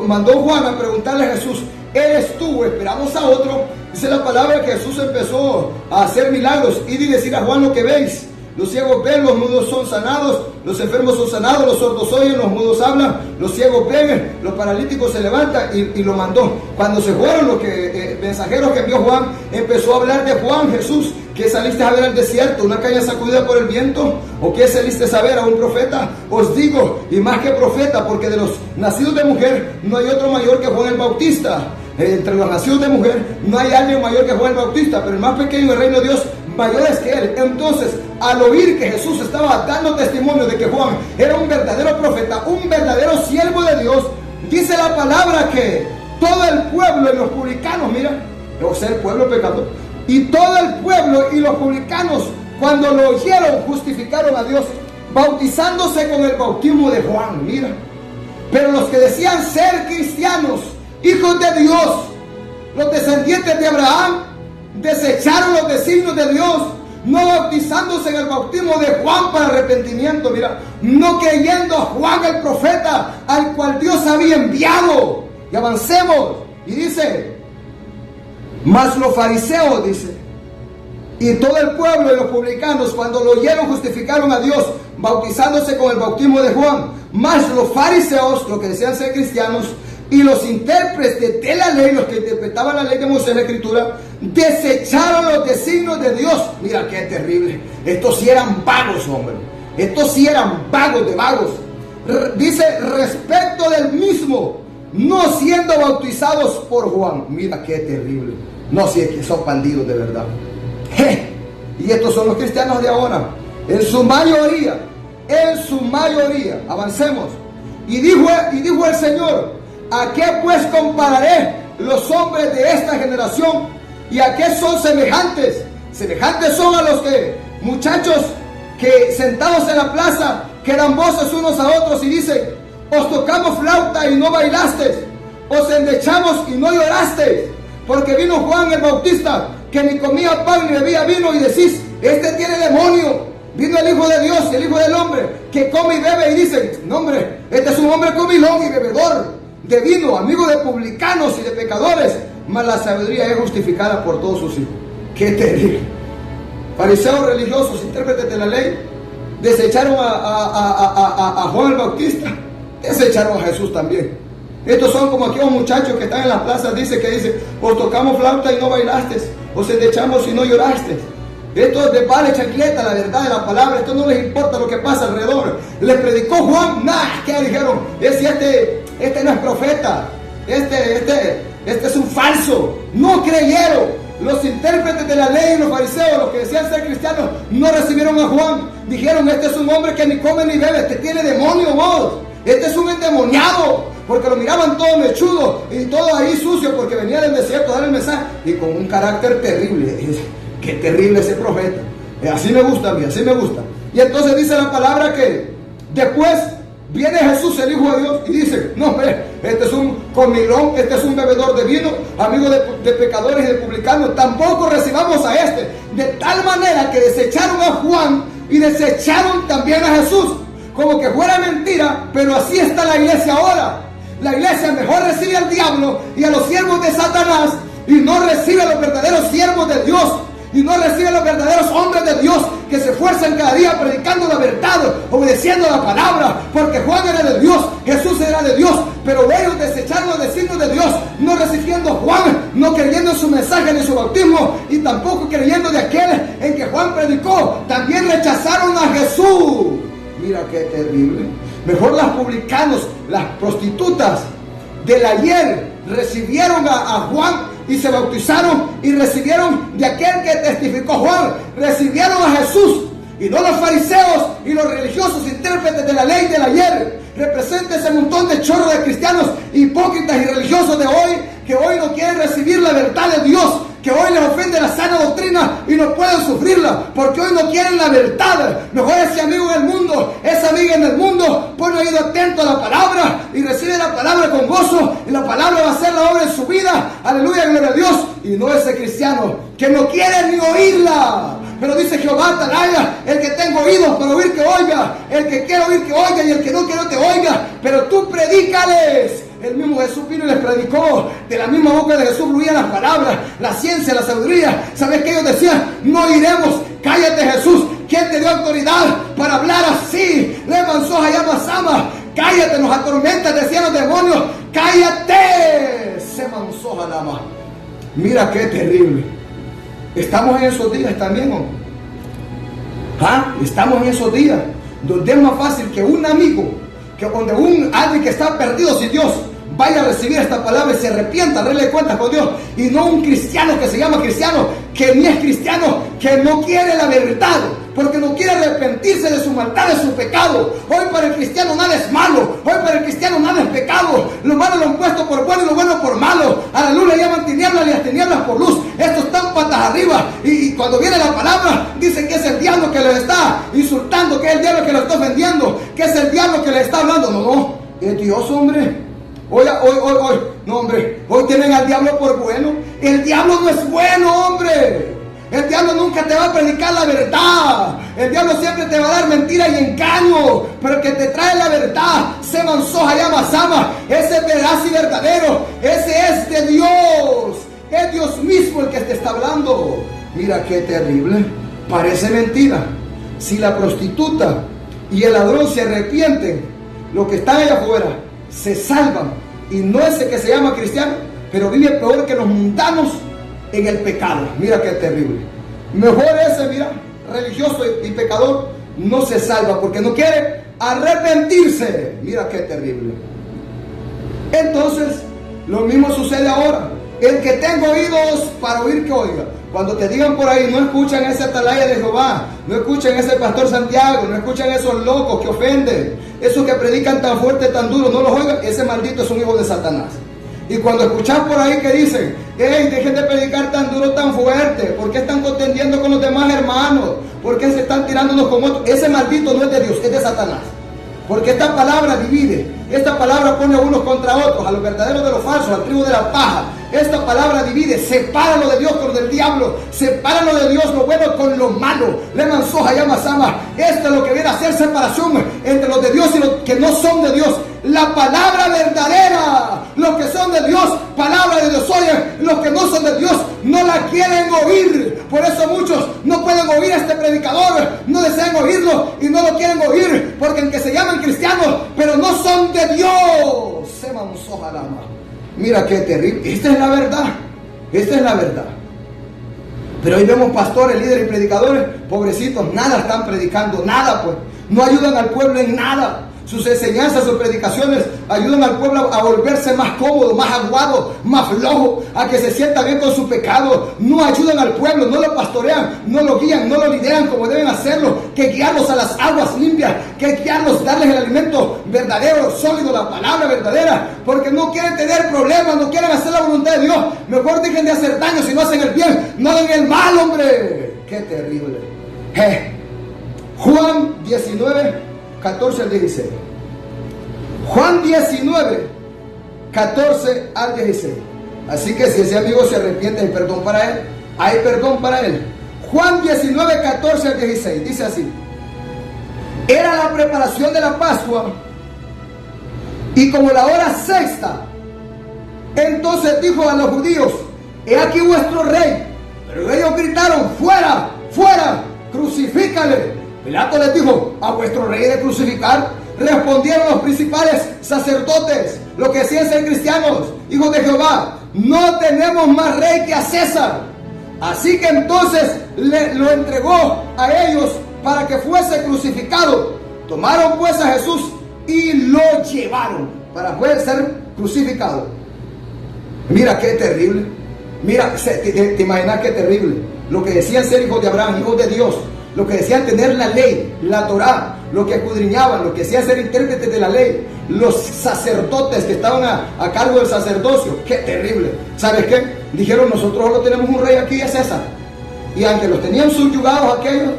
mandó Juan a preguntarle a Jesús: ¿eres tú? Esperamos a otro. Dice la palabra que Jesús empezó a hacer milagros. Id y decir a Juan lo que veis. Los ciegos ven, los mudos son sanados, los enfermos son sanados, los sordos oyen, los mudos hablan, los ciegos ven, los paralíticos se levantan, y lo mandó. Cuando se fueron los mensajeros que envió Juan, empezó a hablar de Juan. Jesús: ¿qué saliste a ver al desierto? ¿Una caña sacudida por el viento? ¿O qué saliste a ver? ¿A un profeta? Os digo, y más que profeta, porque de los nacidos de mujer no hay otro mayor que Juan el Bautista. Entre los nacidos de mujer no hay alguien mayor que Juan el Bautista, pero el más pequeño del reino de Dios mayor es que él. Entonces, al oír que Jesús estaba dando testimonio de que Juan era un verdadero profeta, un verdadero siervo de Dios, dice la palabra que todo el pueblo y los publicanos, mira, o sea, el pueblo pecador, y todo el pueblo y los publicanos, cuando lo oyeron, justificaron a Dios, bautizándose con el bautismo de Juan. Mira, pero los que decían ser cristianos, hijos de Dios, los descendientes de Abraham, desecharon los designios de Dios, no bautizándose en el bautismo de Juan para arrepentimiento, mira, no creyendo a Juan el profeta, al cual Dios había enviado. Y avancemos, y dice, mas los fariseos, dice, y todo el pueblo y los publicanos, cuando lo oyeron, justificaron a Dios, bautizándose con el bautismo de Juan. Mas los fariseos, los que decían ser cristianos, y los intérpretes de la ley, los que interpretaban la ley de Moisés, la escritura, desecharon los designios de Dios. Mira qué terrible. Estos sí eran vagos, hombre. Estos sí eran vagos de vagos. Dice, respecto del mismo, no siendo bautizados por Juan. Mira qué terrible. No, si es que son bandidos de verdad. Y estos son los cristianos de ahora. En su mayoría. Avancemos. Y dijo el Señor, ¿a qué pues compararé los hombres de esta generación? ¿Y a qué son semejantes? Semejantes son a los que, muchachos que sentados en la plaza, que dan voces unos a otros y dicen, os tocamos flauta y no bailasteis, os endechamos y no llorasteis, porque vino Juan el Bautista, que ni comía pan ni bebía vino, y decís, este tiene demonio. Vino el Hijo de Dios y el Hijo del Hombre, que come y bebe, y dicen, no hombre, este es un hombre comilón y bebedor de vino, amigo de publicanos y de pecadores, mas la sabiduría es justificada por todos sus hijos. ¡Qué terrible! Fariseos religiosos, intérpretes de la ley, desecharon a Juan el Bautista, desecharon a Jesús también. Estos son como aquellos muchachos que están en las plazas, dicen, os tocamos flauta y no bailaste, os endechamos y no lloraste. Esto es de vale chancleta, la verdad de la palabra. Esto no les importa lo que pasa alrededor. Les predicó Juan, ¿qué dijeron? Este no es profeta, este es un falso. No creyeron. Los intérpretes de la ley, los fariseos, los que decían ser cristianos, no recibieron a Juan. Dijeron, este es un hombre que ni come ni bebe, este tiene demonio, vos. Este es un endemoniado, porque lo miraban todo mechudo y todo ahí sucio, porque venía del desierto a dar el mensaje y con un carácter terrible. Qué terrible ese profeta. Así me gusta a mí, así me gusta. Y entonces dice la palabra que después viene Jesús, el Hijo de Dios, y dice, no hombre, este es un comilón, este es un bebedor de vino, amigo de pecadores y de publicanos, tampoco recibamos a este. De tal manera que desecharon a Juan y desecharon también a Jesús, como que fuera mentira, pero así está la iglesia ahora. La iglesia mejor recibe al diablo y a los siervos de Satanás, y no recibe a los verdaderos siervos de Dios, y no recibe a los verdaderos hombres de Dios que se esfuerzan cada día predicando la verdad, obedeciendo la palabra, porque Juan era de Dios, Jesús era de Dios, pero ellos desecharon los designios de Dios, no recibiendo a Juan, no creyendo en su mensaje ni su bautismo, y tampoco creyendo de aquel en que Juan predicó. También rechazaron a Jesús. Mira qué terrible. Mejor las publicanos, las prostitutas del ayer recibieron a Juan y se bautizaron y recibieron de aquel que testificó Juan, recibieron a Jesús, y no los fariseos y los religiosos intérpretes de la ley del ayer. Representa ese montón de chorros de cristianos hipócritas y religiosos de hoy, que hoy no quieren recibir la verdad de Dios, que hoy les ofende la sana doctrina y no pueden sufrirla, porque hoy no quieren la verdad. Mejor ese amigo en el mundo, esa amiga en el mundo, pone oído atento a la palabra y recibe la palabra con gozo, y la palabra va a hacer la obra en su vida. Aleluya, gloria a Dios. Y no ese cristiano que no quiere ni oírla. Pero dice Jehová, atalaya, el que tenga oídos para oír que oiga, el que quiera oír que oiga, y el que no quiera que oiga. Pero tú predícales. El mismo Jesús vino y les predicó. De la misma boca de Jesús fluían las palabras, la ciencia, la sabiduría. ¿Sabes qué ellos decían? No iremos. Cállate, Jesús. ¿Quién te dio autoridad para hablar así? Leman soja llama sama. Cállate, nos atormentas, decían los demonios. Cállate. Se mansoja nada. Mira qué terrible. Estamos en esos días también, hombre. Estamos en esos días donde es más fácil que un amigo, que donde alguien que está perdido sin Dios vaya a recibir esta palabra y se arrepienta, arregle cuentas con Dios, y no un cristiano que se llama cristiano, que ni es cristiano, que no quiere la verdad, porque no quiere arrepentirse de su maldad, de su pecado. Hoy para el cristiano nada es malo, hoy para el cristiano nada es pecado. Lo malo lo han puesto por bueno y lo bueno por malo. A la luz le llaman tinieblas y las tinieblas por luz. Estos están patas arriba, y cuando viene la palabra dicen que es el diablo que les está insultando, que es el diablo que lo está ofendiendo, que es el diablo que le está hablando. No, es Dios, hombre. Hoy, no, hombre, hoy tienen al diablo por bueno. El diablo no es bueno, hombre. El diablo nunca te va a predicar la verdad. El diablo siempre te va a dar mentira y engaño. Pero el que te trae la verdad, se mansoja llama sama. Ese es veraz y verdadero. Ese es de Dios. Es Dios mismo el que te está hablando. Mira qué terrible. Parece mentira. Si la prostituta y el ladrón se arrepienten, los que están allá afuera se salvan. Y no ese que se llama cristiano, pero vive peor que los mundanos en el pecado. Mira qué terrible. Mejor ese, mira, religioso y pecador, no se salva porque no quiere arrepentirse. Mira qué terrible. Entonces, lo mismo sucede ahora. El que tenga oídos para oír, que oiga. Cuando te digan por ahí, no escuchan ese atalaya de Jehová, no escuchan ese pastor Santiago, no escuchan esos locos que ofenden, esos que predican tan fuerte, tan duro, no los oigan, ese maldito es un hijo de Satanás. Y cuando escuchas por ahí que dicen, hey, dejen de predicar tan duro, tan fuerte, ¿por qué están contendiendo con los demás hermanos? ¿Por qué se están tirando unos con otros? Ese maldito no es de Dios, es de Satanás. Porque esta palabra divide, esta palabra pone a unos contra otros, a los verdaderos de los falsos, al trigo de la paja. Esta palabra divide, separa lo de Dios con lo del diablo, separa lo de Dios, lo bueno con lo malo. Le mansoja llama sama. Esto es lo que viene a hacer separación entre los de Dios y los que no son de Dios. La palabra verdadera, los que son de Dios, palabra de Dios oyen, los que no son de Dios no la quieren oír. Por eso muchos no pueden oír a este predicador, no desean oírlo y no lo quieren oír, porque aunque se llaman cristianos, pero no son de Dios. Se mansoja lama. Mira qué terrible. Esta es la verdad. Esta es la verdad. Pero hoy vemos pastores, líderes y predicadores, pobrecitos, nada están predicando, nada pues. No ayudan al pueblo en nada. Sus enseñanzas, sus predicaciones ayudan al pueblo a volverse más cómodo, más aguado, más flojo, a que se sienta bien con su pecado. No ayudan al pueblo, no lo pastorean, no lo guían, no lo lideran como deben hacerlo. Que guiarlos a las aguas limpias, que guiarlos, darles el alimento verdadero, sólido, la palabra verdadera, porque no quieren tener problemas, no quieren hacer la voluntad de Dios. Mejor dejen de hacer daño si no hacen el bien, no hagan el mal, hombre. Qué terrible. Juan 19, 14 al 16. Juan 19, 14 al 16. Así que si ese amigo se arrepiente, hay perdón para él. Hay perdón para él. Juan 19, 14 al 16. Dice así: era la preparación de la Pascua, y como la hora sexta, entonces dijo a los judíos: he aquí vuestro rey. Pero ellos gritaron: fuera, fuera, crucifícale. Pilato les dijo: ¿a vuestro rey de crucificar? Respondieron los principales sacerdotes, los que decían ser cristianos, hijos de Jehová: no tenemos más rey que a César. Así que entonces lo entregó a ellos para que fuese crucificado. Tomaron pues a Jesús y lo llevaron para poder ser crucificado. Mira qué terrible. Mira, te imaginas qué terrible. Lo que decían ser hijos de Abraham, hijos de Dios, lo que decían tener la ley, la Torá, lo que escudriñaban, lo que decían ser intérpretes de la ley, los sacerdotes que estaban a cargo del sacerdocio. ¡Qué terrible! ¿Sabes qué? Dijeron: nosotros solo tenemos un rey aquí, es César. Y aunque los tenían subyugados aquellos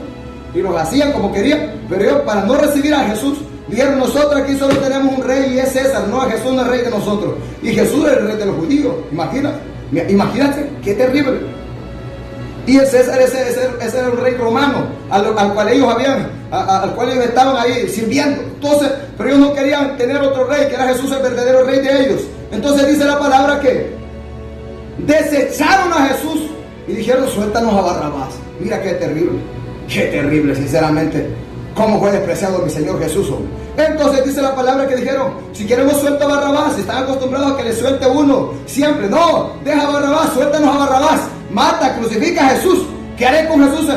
y los hacían como querían, pero ellos, para no recibir a Jesús, dijeron: nosotros aquí solo tenemos un rey y es César. No, Jesús no es rey de nosotros. Y Jesús es el rey de los judíos. Imagínate, qué terrible. Y el César, ese era un rey romano al cual ellos estaban ahí sirviendo. Entonces, pero ellos no querían tener otro rey, que era Jesús, el verdadero rey de ellos. Entonces dice la palabra que desecharon a Jesús y dijeron: suéltanos a Barrabás. Mira qué terrible, sinceramente. Cómo fue despreciado mi Señor Jesús, hombre. Entonces dice la palabra que dijeron: si queremos suelto a Barrabás. Están acostumbrados a que le suelte uno siempre. No, deja a Barrabás, suéltanos a Barrabás. Mata, crucifica a Jesús. ¿Qué haré con Jesús,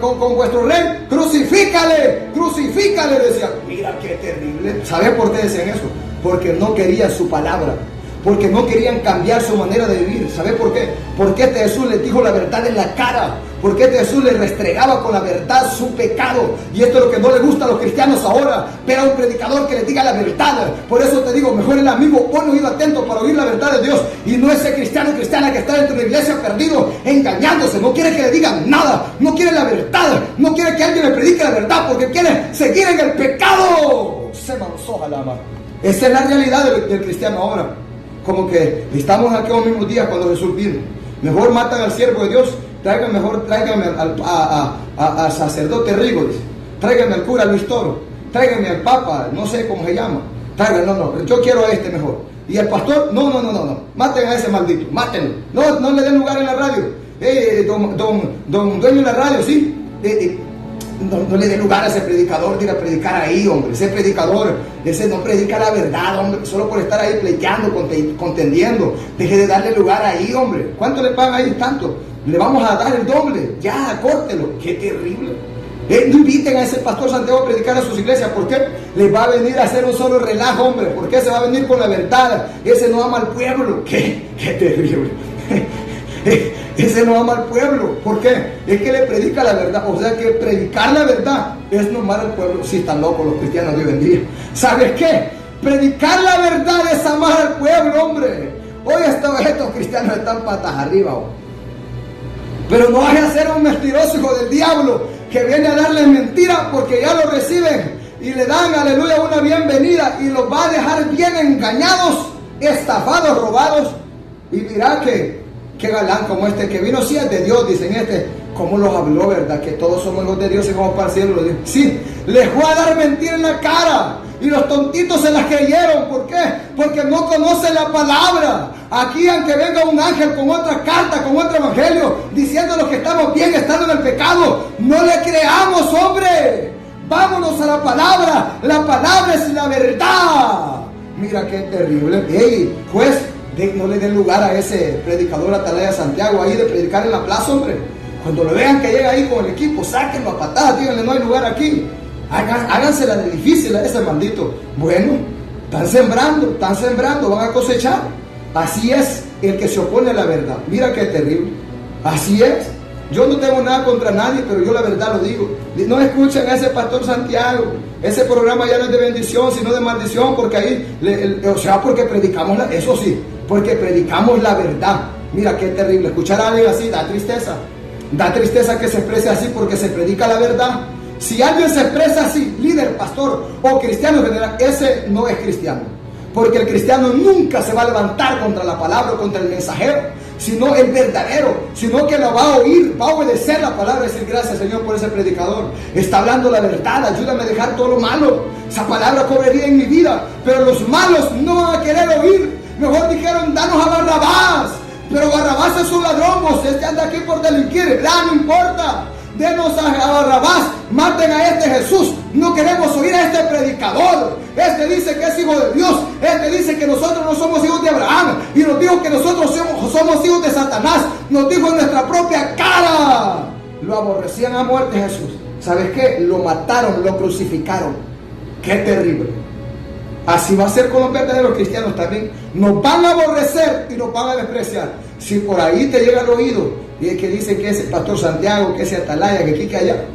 con vuestro rey? Crucifícale, crucifícale, decían. Mira qué terrible. ¿Sabes por qué decían eso? Porque no querían su palabra, porque no querían cambiar su manera de vivir. ¿Sabes por qué? Porque este Jesús les dijo la verdad en la cara. Porque este Jesús les restregaba con la verdad su pecado. Y esto es lo que no le gusta a los cristianos ahora. Pero a un predicador que les diga la verdad. Por eso te digo, mejor el amigo pone oído atento para oír la verdad de Dios. Y no ese cristiano o cristiana que está dentro de la iglesia perdido, engañándose. No quiere que le digan nada. No quiere la verdad. No quiere que alguien le predique la verdad, porque quiere seguir en el pecado. Se mansoja la mano. Esa es la realidad del cristiano ahora. Como que estamos aquí los mismos días cuando Jesús vino. Mejor matan al siervo de Dios tráigame al sacerdote Rigo, dice. Tráigame al cura Luis Toro, tráigame al papa, no sé cómo se llama. Tráigame, no, yo quiero a este mejor. Y el pastor, no, maten a ese maldito, mátenlo. No le den lugar en la radio. Don dueño de la radio, sí. No le dé lugar a ese predicador de ir a predicar ahí, hombre. Ese predicador, ese no predica la verdad, hombre, solo por estar ahí pleiteando, contendiendo. Deje de darle lugar ahí, hombre. ¿Cuánto le pagan ahí? Tanto. Le vamos a dar el doble. Ya, córtelo. Qué terrible. No inviten a ese pastor Santiago a predicar a sus iglesias. ¿Por qué? Les va a venir a hacer un solo relajo, hombre. ¿Por qué se va a venir con la verdad? Ese no ama al pueblo. Qué terrible. Ese no ama al pueblo. ¿Por qué? Es que le predica la verdad. O sea que predicar la verdad es no amar al pueblo. Sí, están locos los cristianos de hoy en día. ¿Sabes qué? Predicar la verdad es amar al pueblo, hombre. Hoy estos cristianos están patas arriba, hombre. Pero no vaya a ser un mentiroso hijo del diablo que viene a darles mentira porque ya lo reciben y le dan, aleluya, una bienvenida y los va a dejar bien engañados, estafados, robados. Y dirá que qué galán como este que vino, sí es de Dios, dicen cómo los habló, ¿verdad? Que todos somos los de Dios y vamos para el cielo. Sí, les fue a dar mentira en la cara. Y los tontitos se las creyeron. ¿Por qué? Porque no conocen la palabra. Aquí, aunque venga un ángel con otra carta, con otro evangelio, diciéndonos que estamos bien estando en el pecado, no le creamos, hombre. Vámonos a la palabra. La palabra es la verdad. Mira qué terrible. Ey, juez, no le den lugar a ese predicador Atalaya Santiago ahí de predicar en la plaza, hombre. Cuando lo vean que llega ahí con el equipo, sáquenlo a patadas, díganle no hay lugar aquí. Hágansela de difícil a ese maldito. Bueno, están sembrando, van a cosechar. Así es el que se opone a la verdad. Mira qué terrible. Así es. Yo no tengo nada contra nadie, pero yo la verdad lo digo. No escuchen a ese pastor Santiago. Ese programa ya no es de bendición, sino de maldición, porque ahí, porque predicamos, eso sí, porque predicamos la verdad. Mira qué terrible. Escuchar a alguien así da tristeza. Da tristeza que se exprese así porque se predica la verdad. Si alguien se expresa así, líder, pastor o cristiano en general, ese no es cristiano. Porque el cristiano nunca se va a levantar contra la palabra o contra el mensajero, sino el verdadero, sino que lo va a oír, va a obedecer la palabra y decir gracias Señor por ese predicador. Está hablando la verdad, ayúdame a dejar todo lo malo. Esa palabra cobraría en mi vida, pero los malos no van a querer oír. Mejor dijeron, danos a Barrabás. Pero Barrabás es un ladrón, José anda aquí por delinquir. No importa. Denos a Barrabás, maten a este Jesús. No queremos oír a este predicador. Este dice que es hijo de Dios. Este dice que nosotros no somos hijos de Abraham. Y nos dijo que nosotros somos hijos de Satanás. Nos dijo en nuestra propia cara. Lo aborrecían a muerte Jesús. ¿Sabes qué? Lo mataron, lo crucificaron. Qué terrible. Así va a ser con los verdaderos cristianos también. Nos van a aborrecer y nos van a despreciar. Si por ahí te llega al oído y es que dicen que ese pastor Santiago, que ese Atalaya, que aquí, que allá,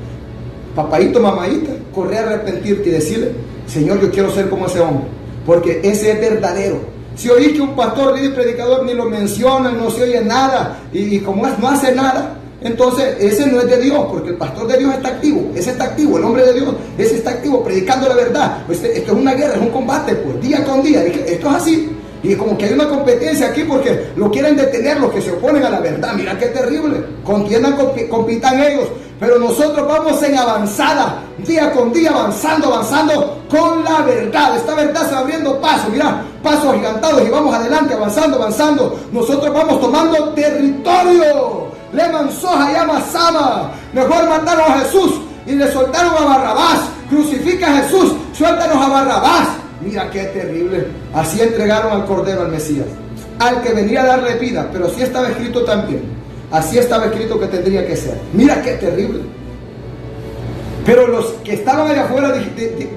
papadito, mamadita, corre a arrepentirte y decirle, Señor, yo quiero ser como ese hombre, porque ese es verdadero. Si oís que un pastor, líder, predicador ni lo menciona, no se oye nada, y como no hace nada, entonces ese no es de Dios, porque el pastor de Dios está activo, ese está activo, el hombre de Dios, ese está activo, predicando la verdad. Esto es una guerra, es un combate, pues, día con día, esto es así. Y como que hay una competencia aquí porque lo quieren detener los que se oponen a la verdad. Mira qué terrible. Contiendan, compitan ellos. Pero nosotros vamos en avanzada, día con día, avanzando con la verdad. Esta verdad se va abriendo pasos, mira, pasos agigantados y vamos adelante, avanzando. Nosotros vamos tomando territorio. Leman soja llama Sama. Mejor mataron a Jesús y le soltaron a Barrabás. Crucifica a Jesús, suéltanos a Barrabás. Mira qué terrible. Así entregaron al Cordero, al Mesías, al que venía a darle vida. Pero así estaba escrito también. Así estaba escrito que tendría que ser. Mira qué terrible. Pero los que estaban allá afuera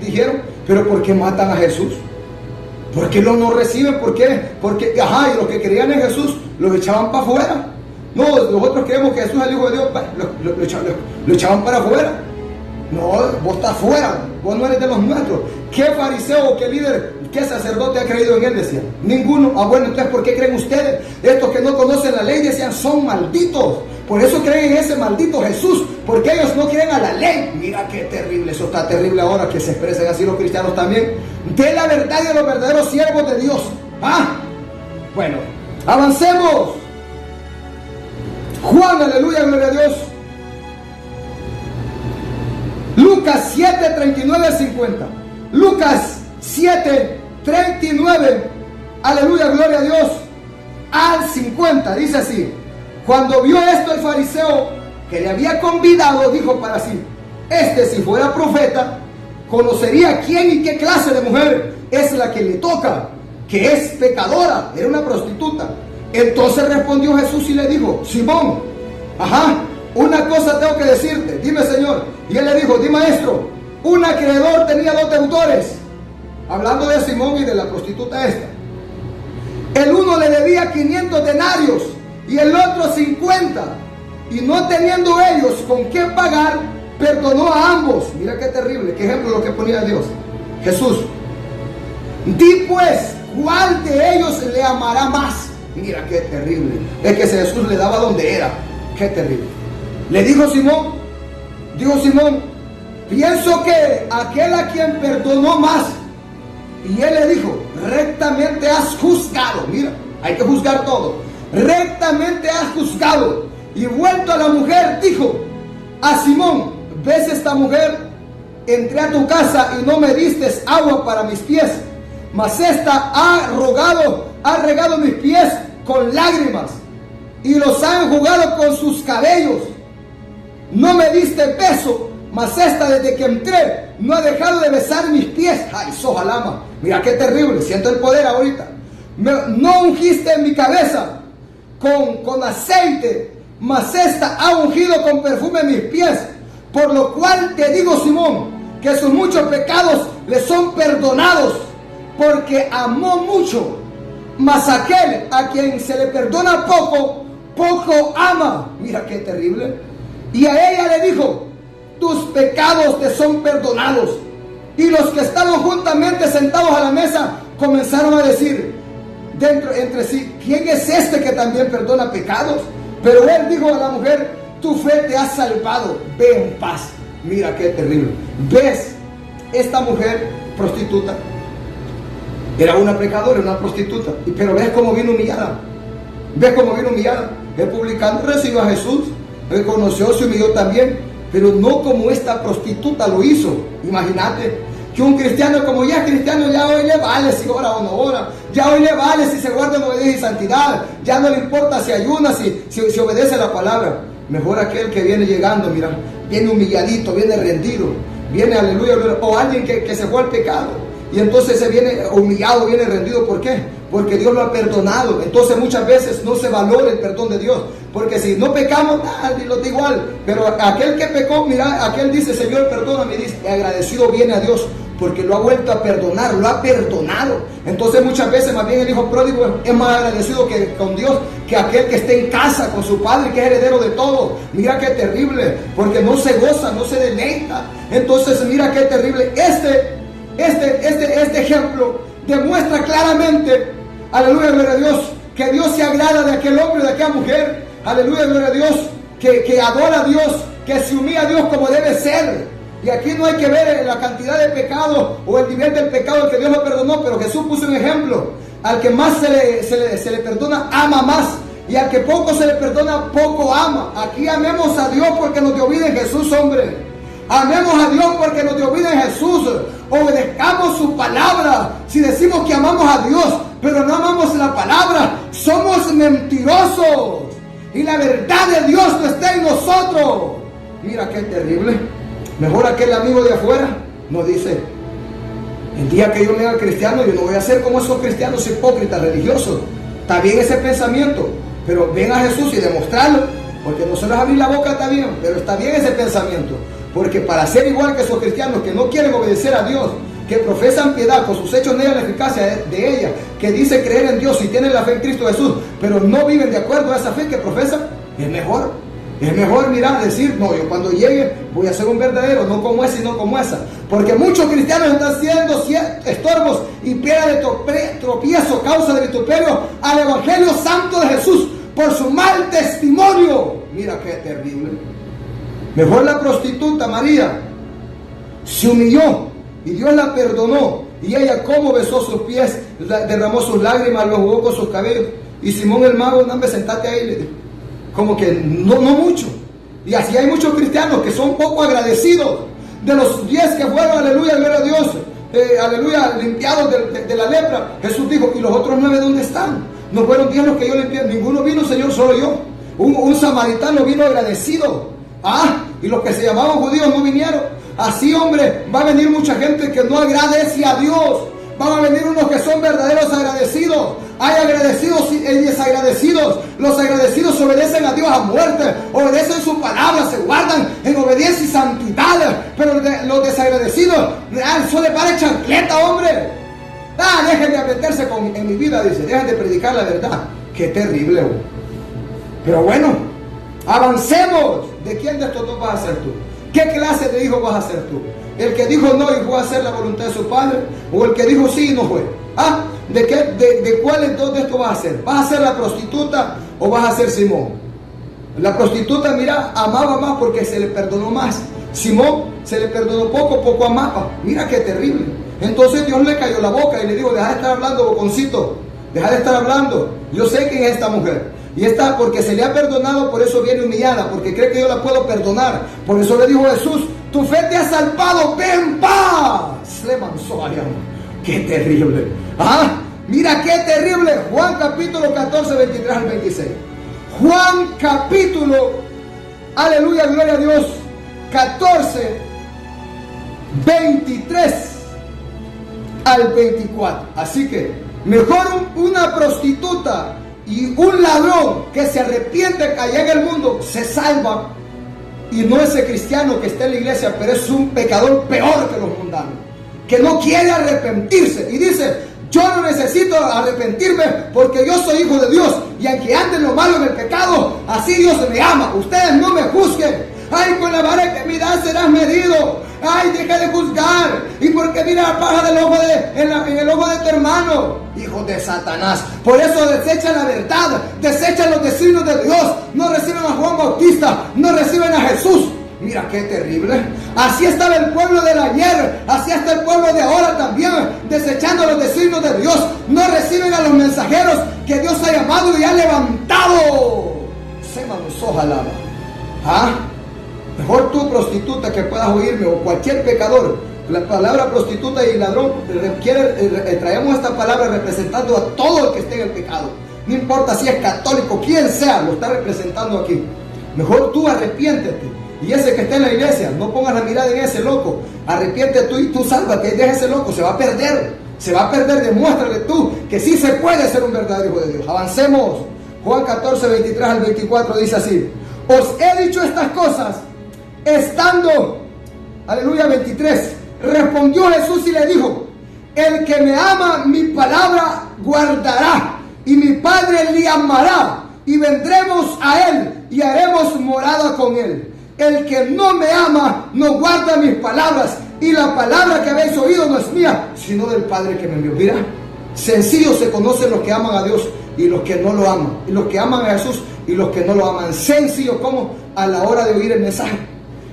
dijeron, pero ¿por qué matan a Jesús? ¿Por qué no reciben? ¿Por qué? Porque, y los que creían en Jesús los echaban para afuera. No, nosotros creemos que Jesús es el Hijo de Dios, lo echaban para afuera. No, vos estás fuera, vos no eres de los nuestros. ¿Qué fariseo, qué líder, qué sacerdote ha creído en él? Decían. Ninguno. Bueno, entonces ¿por qué creen ustedes? Estos que no conocen la ley decían, son malditos. Por eso creen en ese maldito Jesús, porque ellos no creen a la ley. Mira qué terrible, eso está terrible ahora que se expresen así los cristianos también. De la verdad y de los verdaderos siervos de Dios. Bueno, avancemos. Juan, aleluya, gloria a Dios. Lucas 7, 39 al 50. Lucas 7, 39, aleluya, gloria a Dios, al 50. Dice así: cuando vio esto el fariseo que le había convidado, dijo para sí: este, si fuera profeta, conocería quién y qué clase de mujer es la que le toca, que es pecadora. Era una prostituta. Entonces respondió Jesús y le dijo: Simón, una cosa tengo que decirte. Dime, Señor. Y él le dijo: di, maestro. Un acreedor tenía 2 deudores. Hablando de Simón y de la prostituta esta. El uno le debía 500 denarios y el otro 50. Y no teniendo ellos con qué pagar, perdonó a ambos. Mira qué terrible, qué ejemplo lo que ponía Dios. Jesús: di pues, ¿cuál de ellos le amará más? Mira qué terrible. Es que Jesús le daba donde era. Qué terrible. Le dijo Simón, pienso que aquel a quien perdonó más. Y él le dijo: rectamente has juzgado. Mira, hay que juzgar todo. Rectamente has juzgado. Y vuelto a la mujer, dijo a Simón: ¿ves esta mujer? Entré a tu casa y no me diste agua para mis pies, mas esta ha regado mis pies con lágrimas y los ha enjugado con sus cabellos. No me diste beso, mas esta desde que entré no ha dejado de besar mis pies. Ay, sojalama. Mira qué terrible, siento el poder ahorita. No ungiste mi cabeza con aceite, mas esta ha ungido con perfume mis pies. Por lo cual te digo, Simón, que sus muchos pecados le son perdonados, porque amó mucho. Mas aquel a quien se le perdona poco, poco ama. Mira qué terrible. Y a ella le dijo: tus pecados te son perdonados. Y los que estaban juntamente sentados a la mesa comenzaron a decir entre sí: ¿quién es este que también perdona pecados? Pero él dijo a la mujer: tu fe te ha salvado, ve en paz. Mira qué terrible. ¿Ves? Esta mujer prostituta era una pecadora, una prostituta, pero ves cómo vino humillada. Ves cómo vino humillada. El publicano recibió a Jesús, reconoció, se humilló también, pero no como esta prostituta lo hizo. Imagínate que un cristiano, como ya es cristiano, ya hoy le vale si ora o no ora, ya hoy le vale si se guarda en obediencia y santidad, ya no le importa si ayuna, si obedece la palabra. Mejor aquel que viene llegando, mira, viene humilladito, viene rendido, viene, aleluya, o alguien que se fue al pecado y entonces se viene humillado, viene rendido. ¿Por qué? Porque Dios lo ha perdonado. Entonces muchas veces no se valora el perdón de Dios, porque si no pecamos, lo da igual. Pero aquel que pecó, mira, aquel dice: Señor, perdóname, dice, y agradecido viene a Dios, porque lo ha vuelto a perdonar, lo ha perdonado. Entonces muchas veces más bien el hijo pródigo es más agradecido que con Dios que aquel que esté en casa con su padre, que es heredero de todo. Mira qué terrible, porque no se goza, no se deleita. Entonces mira qué terrible. Este ejemplo demuestra claramente, aleluya, gloria a Dios, que Dios se agrada de aquel hombre, de aquella mujer, aleluya, gloria a Dios, que adora a Dios, que se humilla a Dios como debe ser. Y aquí no hay que ver la cantidad de pecado o el nivel del pecado que Dios lo perdonó, pero Jesús puso un ejemplo: al que más se le perdona, ama más, y al que poco se le perdona, poco ama. Aquí amemos a Dios porque nos dio vida en Jesús, hombre. Amemos a Dios porque nos dio vida en Jesús. Obedezcamos su palabra. Si decimos que amamos a Dios, pero no amamos la palabra, somos mentirosos. Y la verdad de Dios no está en nosotros. Mira qué terrible. Mejor aquel amigo de afuera nos dice: el día que yo me haga cristiano, yo no voy a ser como esos cristianos hipócritas religiosos. Está bien ese pensamiento, pero ven a Jesús y demostrarlo, porque no se les abrir la boca, está bien, pero está bien ese pensamiento. Porque para ser igual que esos cristianos que no quieren obedecer a Dios, que profesan piedad, con sus hechos niegan la eficacia de ella, que dicen creer en Dios y tienen la fe en Cristo Jesús, pero no viven de acuerdo a esa fe que profesan, es mejor mirar, decir: no, yo cuando llegue voy a ser un verdadero, no como ese y no como esa. Porque muchos cristianos están siendo estorbos y piedra de tropiezo, causa de vituperio al Evangelio Santo de Jesús por su mal testimonio. Mira qué terrible. Mejor la prostituta María se humilló y Dios la perdonó, y ella como besó sus pies, derramó sus lágrimas, lo jugó con sus cabellos. Y Simón el mago: no, sentate ahí, le dijo. como que no mucho. Y así hay muchos cristianos que son poco agradecidos. De los 10 que fueron, aleluya, gloria a Dios, aleluya, limpiados de la lepra, Jesús dijo, ¿y los otros 9 dónde están? No fueron 10 los que yo limpié, ninguno vino, Señor, solo yo. Un samaritano vino agradecido. Y los que se llamaban judíos no vinieron. Así, hombre, va a venir mucha gente que no agradece a Dios. Van a venir unos que son verdaderos agradecidos. Hay agradecidos y desagradecidos. Los agradecidos obedecen a Dios a muerte, obedecen su palabra, se guardan en obediencia y santidad. Pero los desagradecidos, eso le para chancleta, hombre. Dejen de meterse en mi vida, dice. Dejen de predicar la verdad. Qué terrible, hombre. Pero bueno, avancemos. ¿De quién de estos dos vas a ser tú? ¿Qué clase de hijo vas a ser tú? ¿El que dijo no y fue a hacer la voluntad de su padre? ¿O el que dijo sí y no fue? ¿De cuáles dos de estos vas a ser? ¿Vas a ser la prostituta o vas a ser Simón? La prostituta, mira, amaba más porque se le perdonó más. Simón se le perdonó poco amaba. Mira qué terrible. Entonces Dios le cayó la boca y le dijo, deja de estar hablando, boconcito. Deja de estar hablando. Yo sé quién es esta mujer. Y está porque se le ha perdonado, por eso viene humillada, porque cree que yo la puedo perdonar. Por eso le dijo Jesús, tu fe te ha salvado, ve en paz. Le manzó allá. Qué terrible. Mira qué terrible. Juan capítulo 14, 23 al 26. Juan capítulo, aleluya, gloria a Dios, 14, 23 al 24. Así que mejor una prostituta y un ladrón que se arrepiente, que allá en el mundo se salva, y no ese cristiano que está en la iglesia, pero es un pecador peor que los mundanos, que no quiere arrepentirse y dice, yo no necesito arrepentirme porque yo soy hijo de Dios, y aunque ande lo malo en el pecado, así Dios me ama. Ustedes no me juzguen. Con la vara que miras serás medido. Deja de juzgar. Y porque mira la paja del ojo en el ojo de tu hermano. Hijos de Satanás. Por eso desechan la verdad, desechan los designios de Dios. No reciben a Juan Bautista, no reciben a Jesús. Mira qué terrible. Así estaba el pueblo del ayer, así está el pueblo de ahora también, desechando los designios de Dios. No reciben a los mensajeros que Dios ha llamado y ha levantado. Se manzó jalaba. Mejor tú, prostituta, que puedas oírme, o cualquier pecador. La palabra prostituta y ladrón traemos esta palabra representando a todo el que esté en el pecado. No importa si es católico, quien sea, lo está representando aquí. Mejor tú arrepiéntete. Y ese que está en la iglesia, no pongas la mirada en ese loco. Arrepiéntete tú y tú sálvate. Deja ese loco, se va a perder. Se va a perder. Demuéstrale tú que sí se puede ser un verdadero hijo de Dios. Avancemos. Juan 14, 23 al 24 dice así: os he dicho estas cosas estando, aleluya, 23. Respondió Jesús y le dijo: el que me ama, mi palabra guardará, y mi Padre le amará, y vendremos a él y haremos morada con él. El que no me ama no guarda mis palabras, y la palabra que habéis oído no es mía, sino del Padre que me envió. Mira, sencillo se conocen los que aman a Dios y los que no lo aman, y los que aman a Jesús y los que no lo aman. Sencillo como a la hora de oír el mensaje.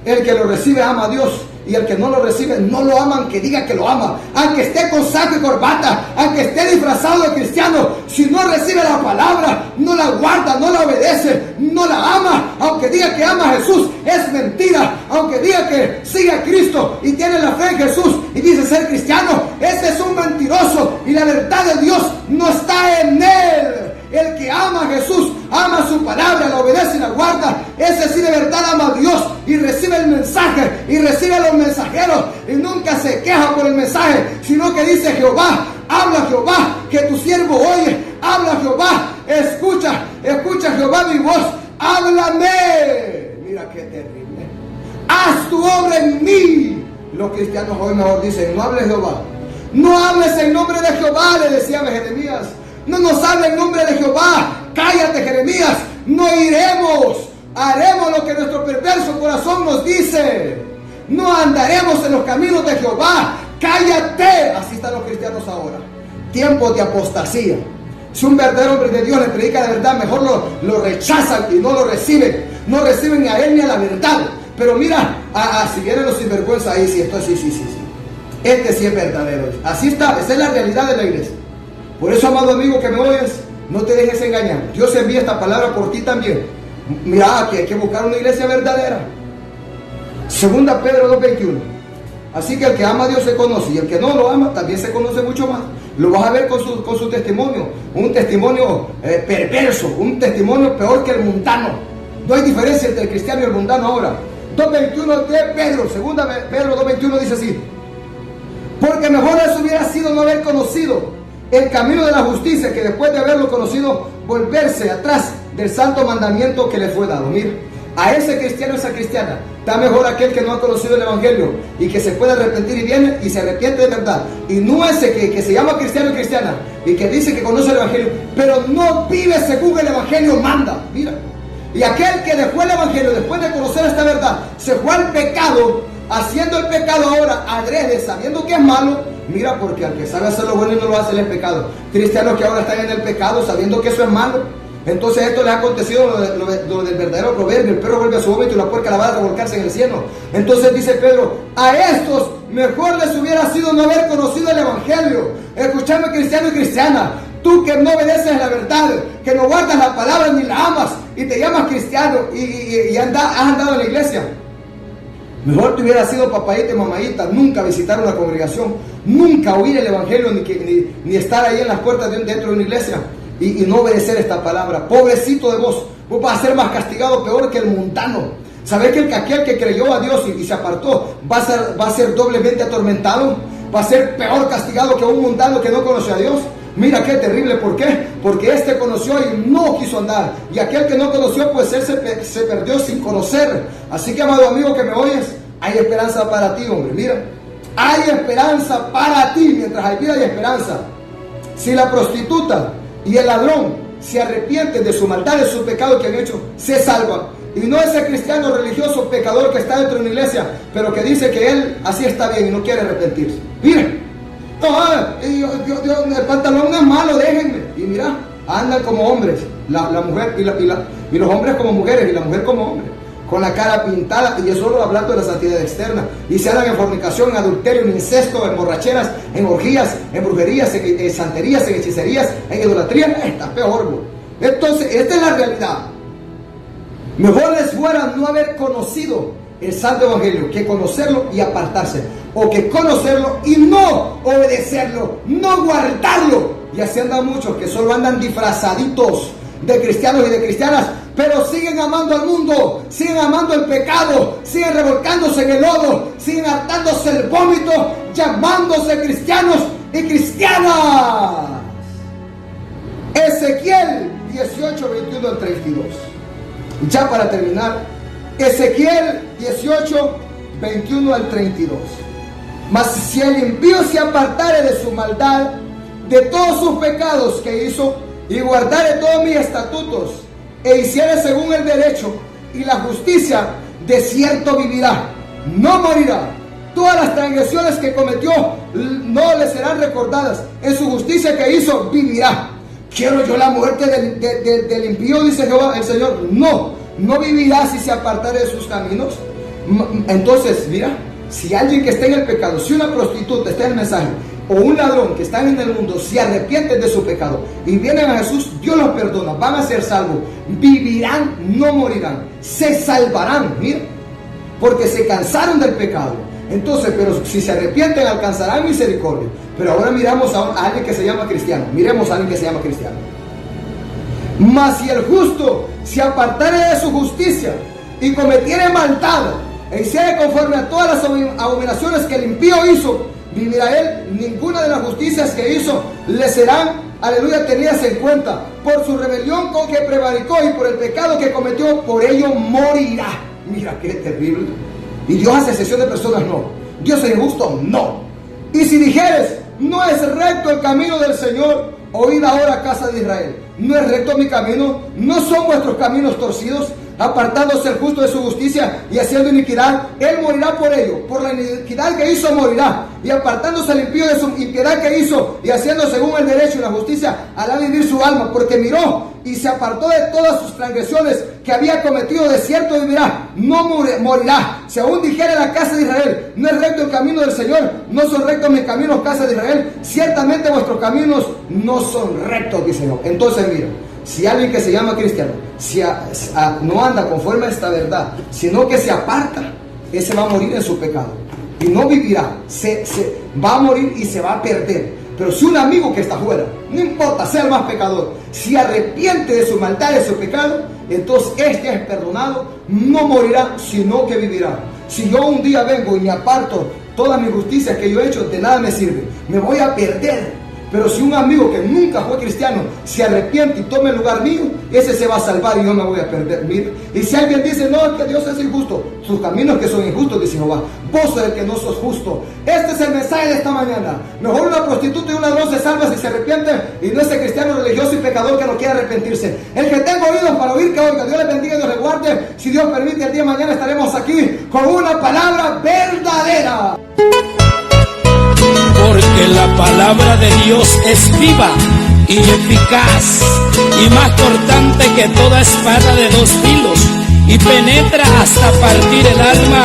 El que lo recibe ama a Dios, y el que no lo recibe no lo ama, aunque diga que lo ama, aunque esté con saco y corbata, aunque esté disfrazado de cristiano. Si no recibe la palabra, no la guarda, no la obedece, no la ama, aunque diga que ama a Jesús, es mentira. Aunque diga que sigue a Cristo y tiene la fe en Jesús y dice ser cristiano, ese es un mentiroso, y la verdad de Dios no está en él. El que ama a Jesús, ama su palabra, la obedece y la guarda, ese sí de verdad ama a Dios y recibe el mensaje y recibe a los mensajeros, y nunca se queja por el mensaje, sino que dice: Jehová, habla Jehová, que tu siervo oye. Habla Jehová, escucha Jehová mi voz, háblame. Mira qué terrible. Haz tu obra en mí. Los cristianos hoy mejor dicen: no hables Jehová, no hables en nombre de Jehová, le decía a Jeremías. No nos hable en nombre de Jehová. Cállate, Jeremías. No iremos. Haremos lo que nuestro perverso corazón nos dice. No andaremos en los caminos de Jehová. Cállate. Así están los cristianos ahora. Tiempos de apostasía. Si un verdadero hombre de Dios le predica la verdad, mejor lo rechazan y no lo reciben. No reciben ni a él ni a la verdad. Pero mira, si vienen los sinvergüenza, ahí sí, esto sí. Este sí es verdadero. Así está. Esa es la realidad de la iglesia. Por eso, amado amigo que me oyes, no te dejes engañar. Dios envía esta palabra por ti también. Mira, que hay que buscar una iglesia verdadera. Segunda Pedro 2:21. Así que el que ama a Dios se conoce, y el que no lo ama también se conoce mucho más. Lo vas a ver con su testimonio. Un testimonio perverso, un testimonio peor que el mundano. No hay diferencia entre el cristiano y el mundano ahora. 2:21 de Pedro, segunda Pedro 2:21 dice así: porque mejor les hubiera sido no haber conocido el camino de la justicia, que después de haberlo conocido, volverse atrás del santo mandamiento que le fue dado. Mira, a ese cristiano, esa cristiana, está mejor aquel que no ha conocido el evangelio y que se puede arrepentir y viene y se arrepiente de verdad. Y no ese que se llama cristiano y cristiana y que dice que conoce el evangelio, pero no vive según el evangelio manda. Mira, y aquel que dejó el evangelio después de conocer esta verdad, se fue al pecado, haciendo el pecado ahora adrede, sabiendo que es malo. Mira, porque al que sabe hacer lo bueno y no lo hace, el pecado. Cristianos que ahora están en el pecado sabiendo que eso es malo. Entonces esto les ha acontecido lo del verdadero proverbio: el perro vuelve a su vómito y la puerca la va a revolcarse en el cielo. Entonces dice Pedro: a estos mejor les hubiera sido no haber conocido el evangelio. Escúchame, cristiano y cristiana, tú que no obedeces la verdad, que no guardas la palabra ni la amas y te llamas cristiano y has andado en la iglesia, mejor te hubiera sido papadita y mamadita nunca visitar una congregación, nunca oír el evangelio, ni estar ahí en las puertas dentro de una iglesia y no obedecer esta palabra. Pobrecito de vos, vos vas a ser más castigado, peor que el mundano. ¿Sabés que aquel que creyó a Dios y se apartó va a ser doblemente atormentado? Va a ser peor castigado que un mundano que no conoce a Dios. Mira qué terrible. ¿Por qué? Porque este conoció y no quiso andar, y aquel que no conoció, pues él se perdió sin conocer. Así que, amado amigo que me oyes, hay esperanza para ti, hombre. Mira, hay esperanza para ti. Mientras hay vida hay esperanza. Si la prostituta y el ladrón se arrepienten de su maldad, de su pecado que han hecho, se salvan. Y no ese cristiano religioso pecador que está dentro de una iglesia, pero que dice que él así está bien y no quiere arrepentirse. Miren, el pantalón no es malo, déjenme. Y mira, andan como hombres, la mujer y los hombres como mujeres y la mujer como hombre, con la cara pintada, y eso solo hablando de la santidad externa. Y se andan en fornicación, en adulterio, en incesto, en borracheras, en orgías, en brujerías, en santerías, en hechicerías, en idolatría. Está peor, bro. Entonces, esta es la realidad. Mejor les fuera no haber conocido el santo evangelio que conocerlo y apartarse, o que conocerlo y no obedecerlo, no guardarlo. Y así andan muchos que solo andan disfrazaditos de cristianos y de cristianas, pero siguen amando al mundo, siguen amando el pecado, siguen revolcándose en el lodo, siguen hartándose el vómito, llamándose cristianos y cristianas. Ezequiel 18, 21 al 32. Ya para terminar, Ezequiel 18, 21 al 32. Mas si el impío se apartare de su maldad, de todos sus pecados que hizo, y guardare todos mis estatutos, e hiciere según el derecho y la justicia, de cierto vivirá, no morirá. Todas las transgresiones que cometió no le serán recordadas. En su justicia que hizo, vivirá. ¿Quiero yo la muerte del impío?, dice Jehová el Señor. No vivirá si se apartare de sus caminos. Entonces, mira, si alguien que está en el pecado, si una prostituta está en el mensaje, o un ladrón que están en el mundo, se arrepienten de su pecado y vienen a Jesús, Dios los perdona, van a ser salvos, vivirán, no morirán, se salvarán, mira, porque se cansaron del pecado. Entonces, pero si se arrepienten, alcanzarán misericordia. Pero ahora miramos a alguien que se llama cristiano. Miremos a alguien que se llama cristiano. Mas si el justo se apartare de su justicia y cometiere maldad, e hiciere conforme a todas las abominaciones que el impío hizo, vivirá él. Ninguna de las justicias que hizo le serán, aleluya, tenidas en cuenta. Por su rebelión con que prevaricó y por el pecado que cometió, por ello morirá. Mira qué terrible. ¿Y Dios hace excepción de personas? No. ¿Dios es injusto? No. Y si dijeres, no es recto el camino del Señor, oíd ahora, casa de Israel. ¿No es recto mi camino? ¿No son vuestros caminos torcidos? Apartándose el justo de su justicia y haciendo iniquidad, él morirá por ello. Por la iniquidad que hizo morirá. Y apartándose el impío de su impiedad que hizo y haciendo según el derecho y la justicia, hará vivir su alma, porque miró y se apartó de todas sus transgresiones que había cometido. De cierto vivirá, no morirá. Si aún dijere la casa de Israel, no es recto el camino del Señor, no son rectos mis caminos, casa de Israel, ciertamente vuestros caminos no son rectos, dice Jehová. Entonces mira, Si alguien que se llama cristiano no anda conforme a esta verdad, sino que se aparta, ese va a morir en su pecado y no vivirá, va a morir y se va a perder. Pero si un amigo que está fuera, no importa, sea el más pecador, si arrepiente de su maldad, de su pecado, entonces este es perdonado, no morirá, sino que vivirá. Si yo un día vengo y me aparto, todas mis justicias que yo he hecho, de nada me sirve, me voy a perder. Pero si un amigo que nunca fue cristiano se arrepiente y toma el lugar mío, ese se va a salvar y yo me voy a perder. Y si alguien dice, no, es que Dios es injusto, sus caminos que son injustos, dice Jehová, vos sos el que no sos justo. Este es el mensaje de esta mañana. Mejor una prostituta y un ladrón se salva si se arrepiente, y no ese cristiano religioso y pecador que no quiere arrepentirse. El que tenga oídos para oír, que oiga. Dios les bendiga y Dios les guarde. Si Dios permite, el día de mañana estaremos aquí con una palabra verdadera. Porque la palabra de Dios es viva y eficaz y más cortante que toda espada de dos filos, y penetra hasta partir el alma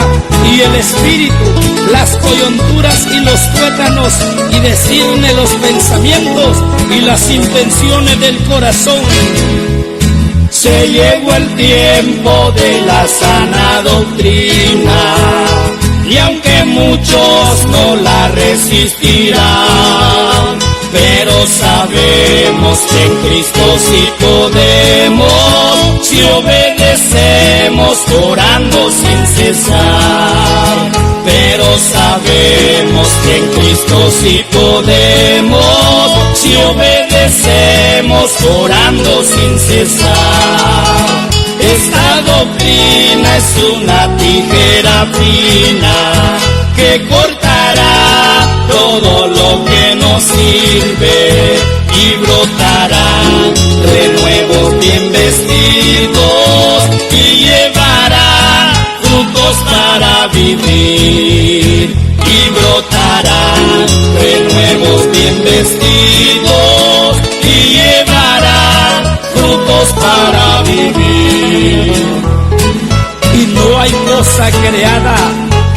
y el espíritu, las coyunturas y los tuétanos, y discierne los pensamientos y las intenciones del corazón. Se llegó el tiempo de la sana doctrina, y aunque muchos no la resistirán, pero sabemos que en Cristo sí podemos, si obedecemos orando sin cesar. Pero sabemos que en Cristo sí podemos, si obedecemos orando sin cesar. Esta doctrina es una tijera fina que cortará todo lo que nos sirve y brotará renuevos bien vestidos y llevará frutos para vivir. Y brotará renuevos bien vestidos y llevará frutos para vivir. Y no hay cosa creada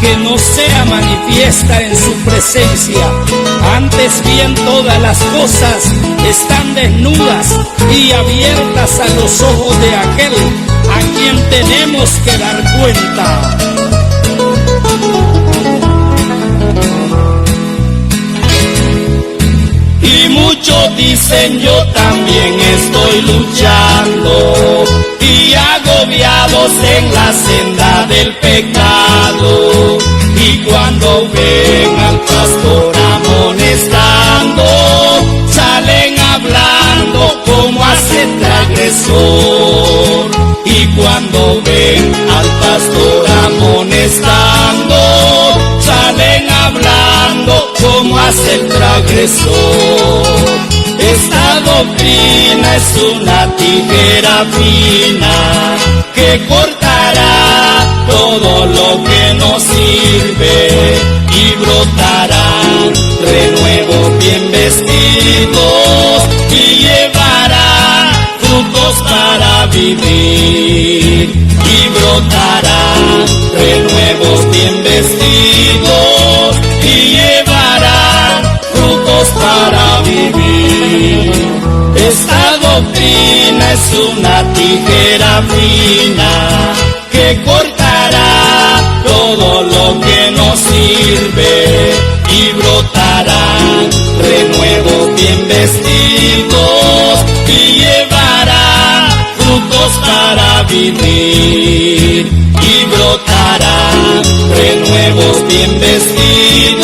que no sea manifiesta en su presencia. Antes bien todas las cosas están desnudas y abiertas a los ojos de aquel a quien tenemos que dar cuenta. Y muchos dicen, yo también estoy luchando y agobiados en la senda del pecado. Y cuando ven al pastor amonestando, salen hablando como hace transgresor. Y cuando ven al pastor amonestando, salen hablando como hace el transgresor. Esta doctrina es una tijera fina que cortará todo lo que nos sirve y brotará renuevos bien vestidos y llevará frutos para vivir. Y brotará renuevos bien vestidos y llevará frutos para vivir. Esta doctrina es una tijera fina que cortará todo lo que nos sirve y brotará renuevos bien vestidos y llevará frutos para vivir. Y brotará renuevos bien vestidos